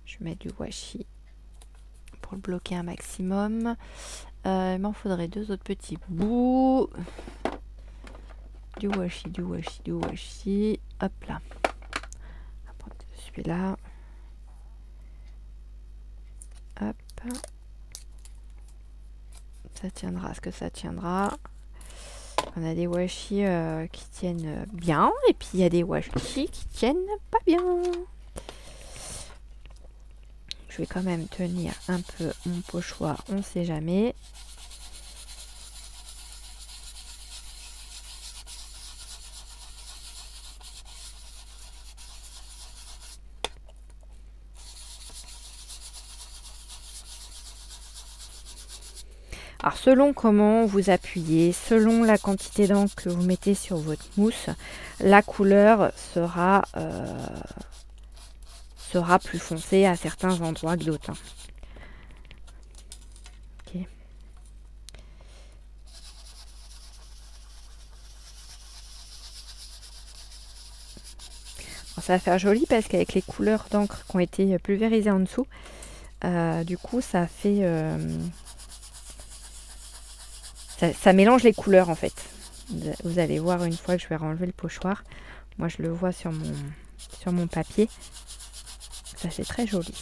je vais mettre du washi pour le bloquer un maximum. Il m'en faudrait 2 autres petits bouts. Du washi, du washi, du washi. Hop là. On va prendre celui-là. Hop. Ça tiendra ce que ça tiendra. On a des washi qui tiennent bien. Et puis il y a des washi qui tiennent pas bien. Je vais quand même tenir un peu mon pochoir. On ne sait jamais. Alors selon comment vous appuyez, selon la quantité d'encre que vous mettez sur votre mousse, la couleur sera plus foncée à certains endroits que d'autres. Okay. Alors, ça va faire joli parce qu'avec les couleurs d'encre qui ont été pulvérisées en dessous, du coup ça fait... Ça mélange les couleurs en fait. Vous allez voir une fois que je vais enlever le pochoir. Moi je le vois sur mon papier. Ça fait très joli.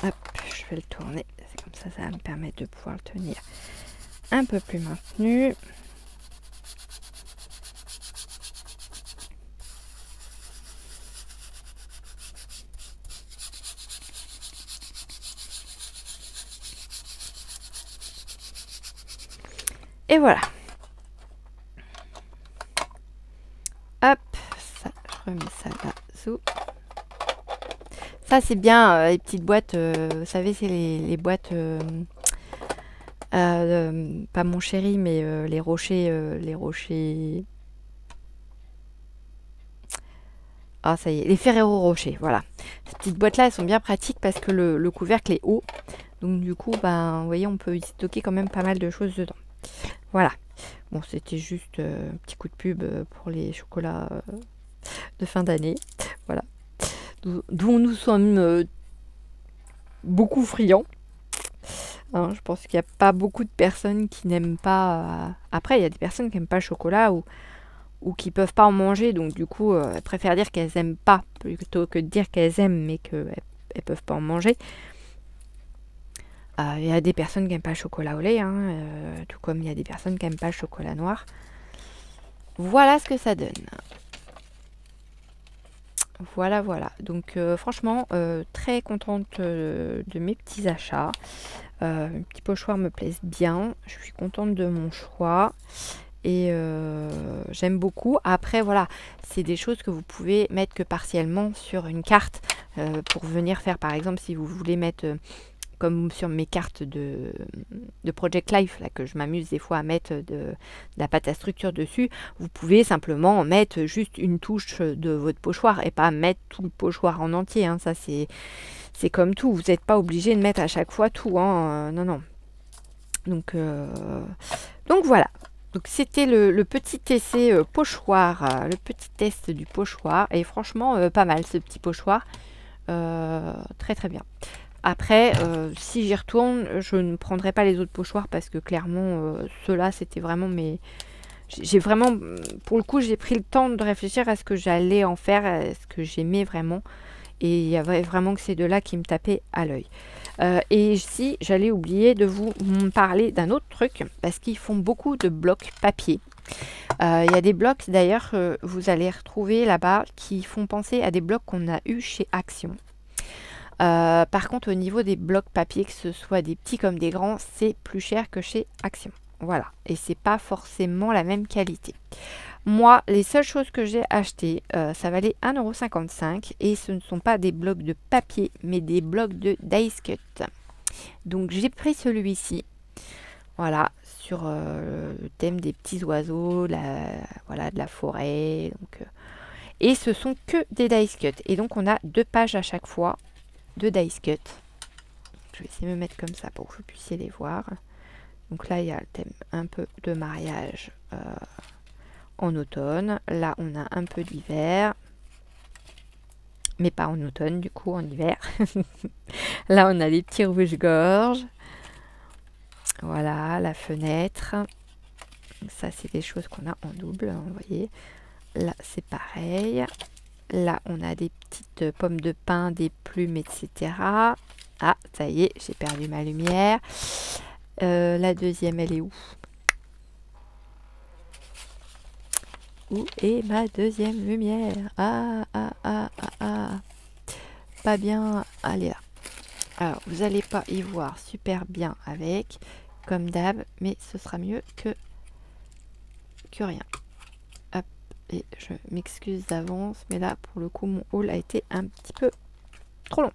Hop, je vais le tourner. C'est comme ça, ça va me permettre de pouvoir le tenir un peu plus maintenu. Et voilà. Hop, ça, je remets ça là. Zou. Ça c'est bien, les petites boîtes, vous savez, c'est les boîtes, pas mon chéri, mais les rochers, ah ça y est, les Ferrero Rocher, voilà. Ces petites boîtes là, elles sont bien pratiques parce que le couvercle est haut. Donc du coup, ben, vous voyez, on peut y stocker quand même pas mal de choses dedans. Voilà. Bon, c'était juste un petit coup de pub pour les chocolats de fin d'année. Voilà. Dont nous sommes beaucoup friands. Hein, je pense qu'il n'y a pas beaucoup de personnes qui n'aiment pas... Après, il y a des personnes qui n'aiment pas le chocolat ou qui peuvent pas en manger. Donc du coup, elles préfèrent dire qu'elles n'aiment pas plutôt que de dire qu'elles aiment mais qu'elles ne peuvent pas en manger. Il y a des personnes qui n'aiment pas le chocolat au lait, hein, tout comme il y a des personnes qui n'aiment pas le chocolat noir. Voilà ce que ça donne. Voilà, voilà. Donc franchement, très contente de mes petits achats. Mes petits pochoirs me plaisent bien. Je suis contente de mon choix. Et j'aime beaucoup. Après, voilà, c'est des choses que vous pouvez mettre que partiellement sur une carte pour venir faire, par exemple, si vous voulez mettre comme sur mes cartes de Project Life, là, que je m'amuse des fois à mettre de la pâte à structure dessus, vous pouvez simplement mettre juste une touche de votre pochoir et pas mettre tout le pochoir en entier. Hein. Ça, c'est comme tout. Vous n'êtes pas obligé de mettre à chaque fois tout. Hein. Non, non. Donc voilà. Donc c'était le petit essai pochoir, le petit test du pochoir. Et franchement, pas mal ce petit pochoir. Très très bien. Après, si j'y retourne, je ne prendrai pas les autres pochoirs parce que clairement, ceux-là, c'était vraiment mes... J'ai vraiment, pour le coup, j'ai pris le temps de réfléchir à ce que j'allais en faire, à ce que j'aimais vraiment. Et il y avait vraiment que ces deux-là qui me tapaient à l'œil. Et si j'allais oublier de vous parler d'un autre truc, parce qu'ils font beaucoup de blocs papier. Il y a des blocs d'ailleurs, vous allez retrouver là-bas, qui font penser à des blocs qu'on a eu chez Action. Par contre, au niveau des blocs papier, que ce soit des petits comme des grands, c'est plus cher que chez Action. Voilà. Et c'est pas forcément la même qualité. Moi, les seules choses que j'ai achetées, ça valait 1,55 € et ce ne sont pas des blocs de papier, mais des blocs de Dice Cut. Donc j'ai pris celui-ci, voilà, sur le thème des petits oiseaux, voilà, de la forêt. Donc, et ce sont que des Dice Cut. Et donc on a 2 pages à chaque fois de Dice Cut. Je vais essayer de me mettre comme ça pour que vous puissiez les voir. Donc là, il y a le thème un peu de mariage en automne. Là, on a un peu d'hiver. Mais pas en automne, du coup, en hiver. Là, on a les petits rouges-gorges. Voilà, la fenêtre. Ça, c'est des choses qu'on a en double, hein, vous voyez. Là, c'est pareil. Là, on a des petites pommes de pin, des plumes, etc. Ah, ça y est, j'ai perdu ma lumière. La deuxième, elle est où? Où est ma deuxième lumière? Ah, ah, ah, ah, ah. Pas bien. Allez là. Alors, vous n'allez pas y voir super bien avec, comme d'hab, mais ce sera mieux que rien. Hop, et je m'excuse d'avance, mais là, pour le coup, mon haul a été un petit peu trop long.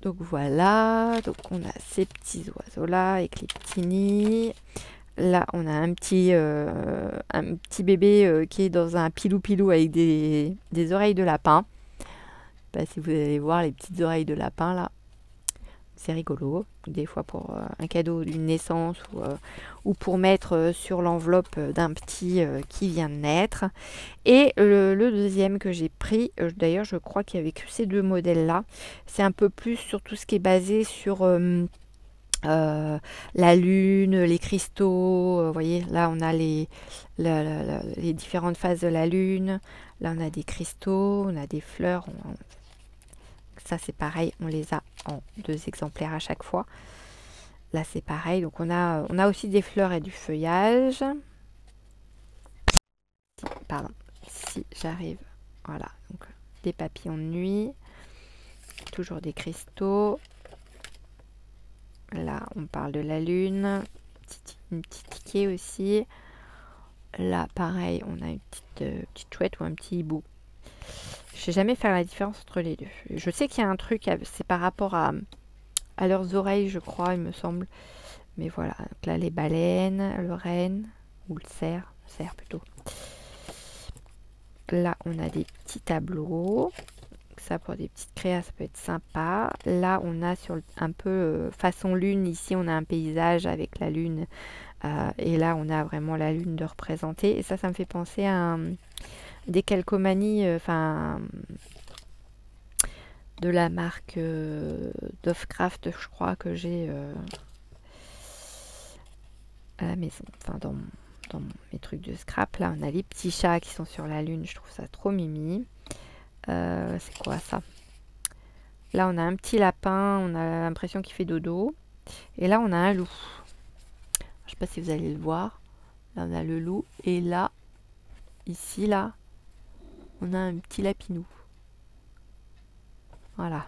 Donc voilà, donc on a ces petits oiseaux-là avec les petits nids. Là, on a un petit bébé qui est dans un pilou-pilou avec des oreilles de lapin. Je sais pas si vous allez voir les petites oreilles de lapin là. C'est rigolo. Des fois pour un cadeau d'une naissance ou pour mettre sur l'enveloppe d'un petit qui vient de naître. Et le deuxième que j'ai pris, d'ailleurs je crois qu'il y avait que ces 2 modèles là. C'est un peu plus sur tout ce qui est basé sur... la lune, les cristaux, vous voyez, là on a les différentes phases de la lune, là on a des cristaux, on a des fleurs, ça c'est pareil, on les a en 2 exemplaires à chaque fois. Là c'est pareil, donc on a aussi des fleurs et du feuillage. Pardon, si j'arrive, voilà, donc des papillons de nuit, toujours des cristaux. Là, on parle de la lune, une petite ticket aussi. Là, pareil, on a une petite chouette ou un petit hibou. Je sais jamais faire la différence entre les deux. Je sais qu'il y a un truc, c'est par rapport à leurs oreilles, je crois, il me semble. Mais voilà, donc là, les baleines, le renne, ou le cerf plutôt. Là, on a des petits tableaux. Ça pour des petites créas, ça peut être sympa. Là on a sur un peu façon lune, ici on a un paysage avec la lune et là on a vraiment la lune de représenter et ça me fait penser à des calcomanies de la marque Dovecraft, je crois, que j'ai à la maison, enfin dans mes trucs de scrap. Là on a les petits chats qui sont sur la lune, je trouve ça trop mimi. C'est quoi ça? Là on a un petit lapin, on a l'impression qu'il fait dodo. Et là on a un loup. Je sais pas si vous allez le voir. Là on a le loup. Et là, ici là, on a un petit lapinou. Voilà.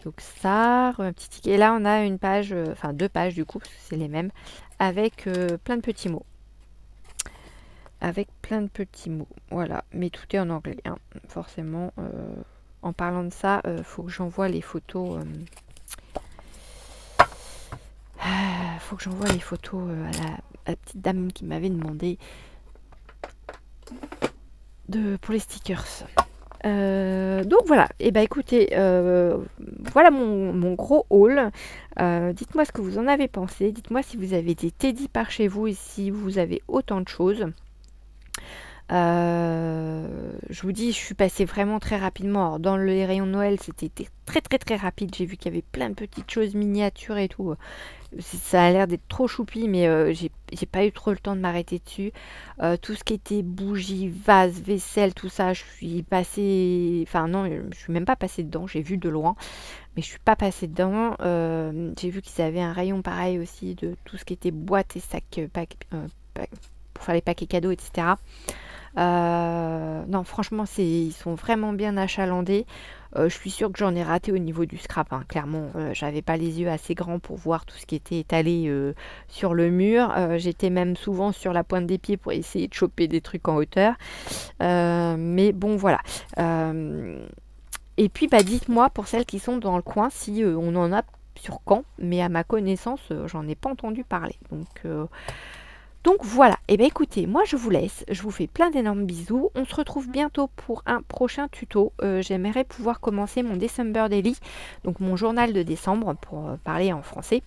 Donc ça, un petit ticket. Et là on a une page, enfin 2 pages du coup, parce que c'est les mêmes, avec plein de petits mots. Avec plein de petits mots, voilà, mais tout est en anglais, hein. Forcément, en parlant de ça, faut que j'envoie les photos. Faut que j'envoie les photos à la petite dame qui m'avait demandé pour les stickers. Donc voilà, et bah écoutez, voilà mon gros haul. Dites-moi ce que vous en avez pensé, dites-moi si vous avez des teddy par chez vous et si vous avez autant de choses. Je vous dis, je suis passée vraiment très rapidement. Alors, dans les rayons de Noël, c'était très très très rapide. J'ai vu qu'il y avait plein de petites choses miniatures et tout. Ça a l'air d'être trop choupi, mais j'ai pas eu trop le temps de m'arrêter dessus. Tout ce qui était bougies, vases, vaisselle, tout ça, je suis passée. Enfin, non, je suis même pas passée dedans. J'ai vu de loin, mais je suis pas passée dedans. J'ai vu qu'ils avaient un rayon pareil aussi de tout ce qui était boîtes et sacs pour faire les paquets cadeaux, etc. Non, franchement, ils sont vraiment bien achalandés. Je suis sûre que j'en ai raté au niveau du scrap, hein. Clairement, j'avais pas les yeux assez grands pour voir tout ce qui était étalé sur le mur. J'étais même souvent sur la pointe des pieds pour essayer de choper des trucs en hauteur. Mais bon, voilà. Et puis, bah, dites-moi pour celles qui sont dans le coin si on en a sur Caen, mais à ma connaissance, j'en ai pas entendu parler. Donc voilà, et bien écoutez, moi je vous laisse, je vous fais plein d'énormes bisous, on se retrouve bientôt pour un prochain tuto. J'aimerais pouvoir commencer mon December Daily, donc mon journal de décembre pour parler en français.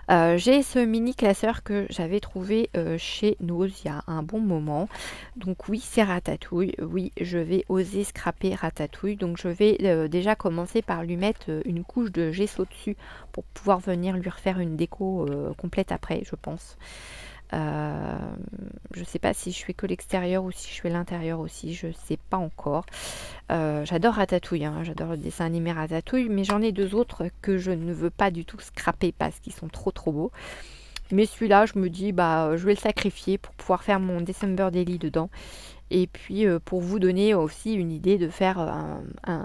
J'ai ce mini classeur que j'avais trouvé chez Nose il y a un bon moment. Donc oui, c'est Ratatouille. Oui, je vais oser scraper Ratatouille. Donc je vais déjà commencer par lui mettre une couche de gesso dessus pour pouvoir venir lui refaire une déco complète après, je pense. Je sais pas si je fais que l'extérieur ou si je fais l'intérieur aussi, je sais pas encore. J'adore Ratatouille, hein, j'adore le dessin animé Ratatouille, mais j'en ai deux autres que je ne veux pas du tout scraper parce qu'ils sont trop beaux. Mais celui-là, je me dis, bah, je vais le sacrifier pour pouvoir faire mon December Daily dedans. Et puis pour vous donner aussi une idée de faire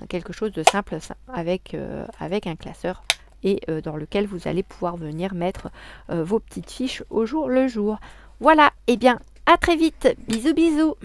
quelque chose de simple avec un classeur et dans lequel vous allez pouvoir venir mettre vos petites fiches au jour le jour. Voilà, et bien à très vite, bisous bisous.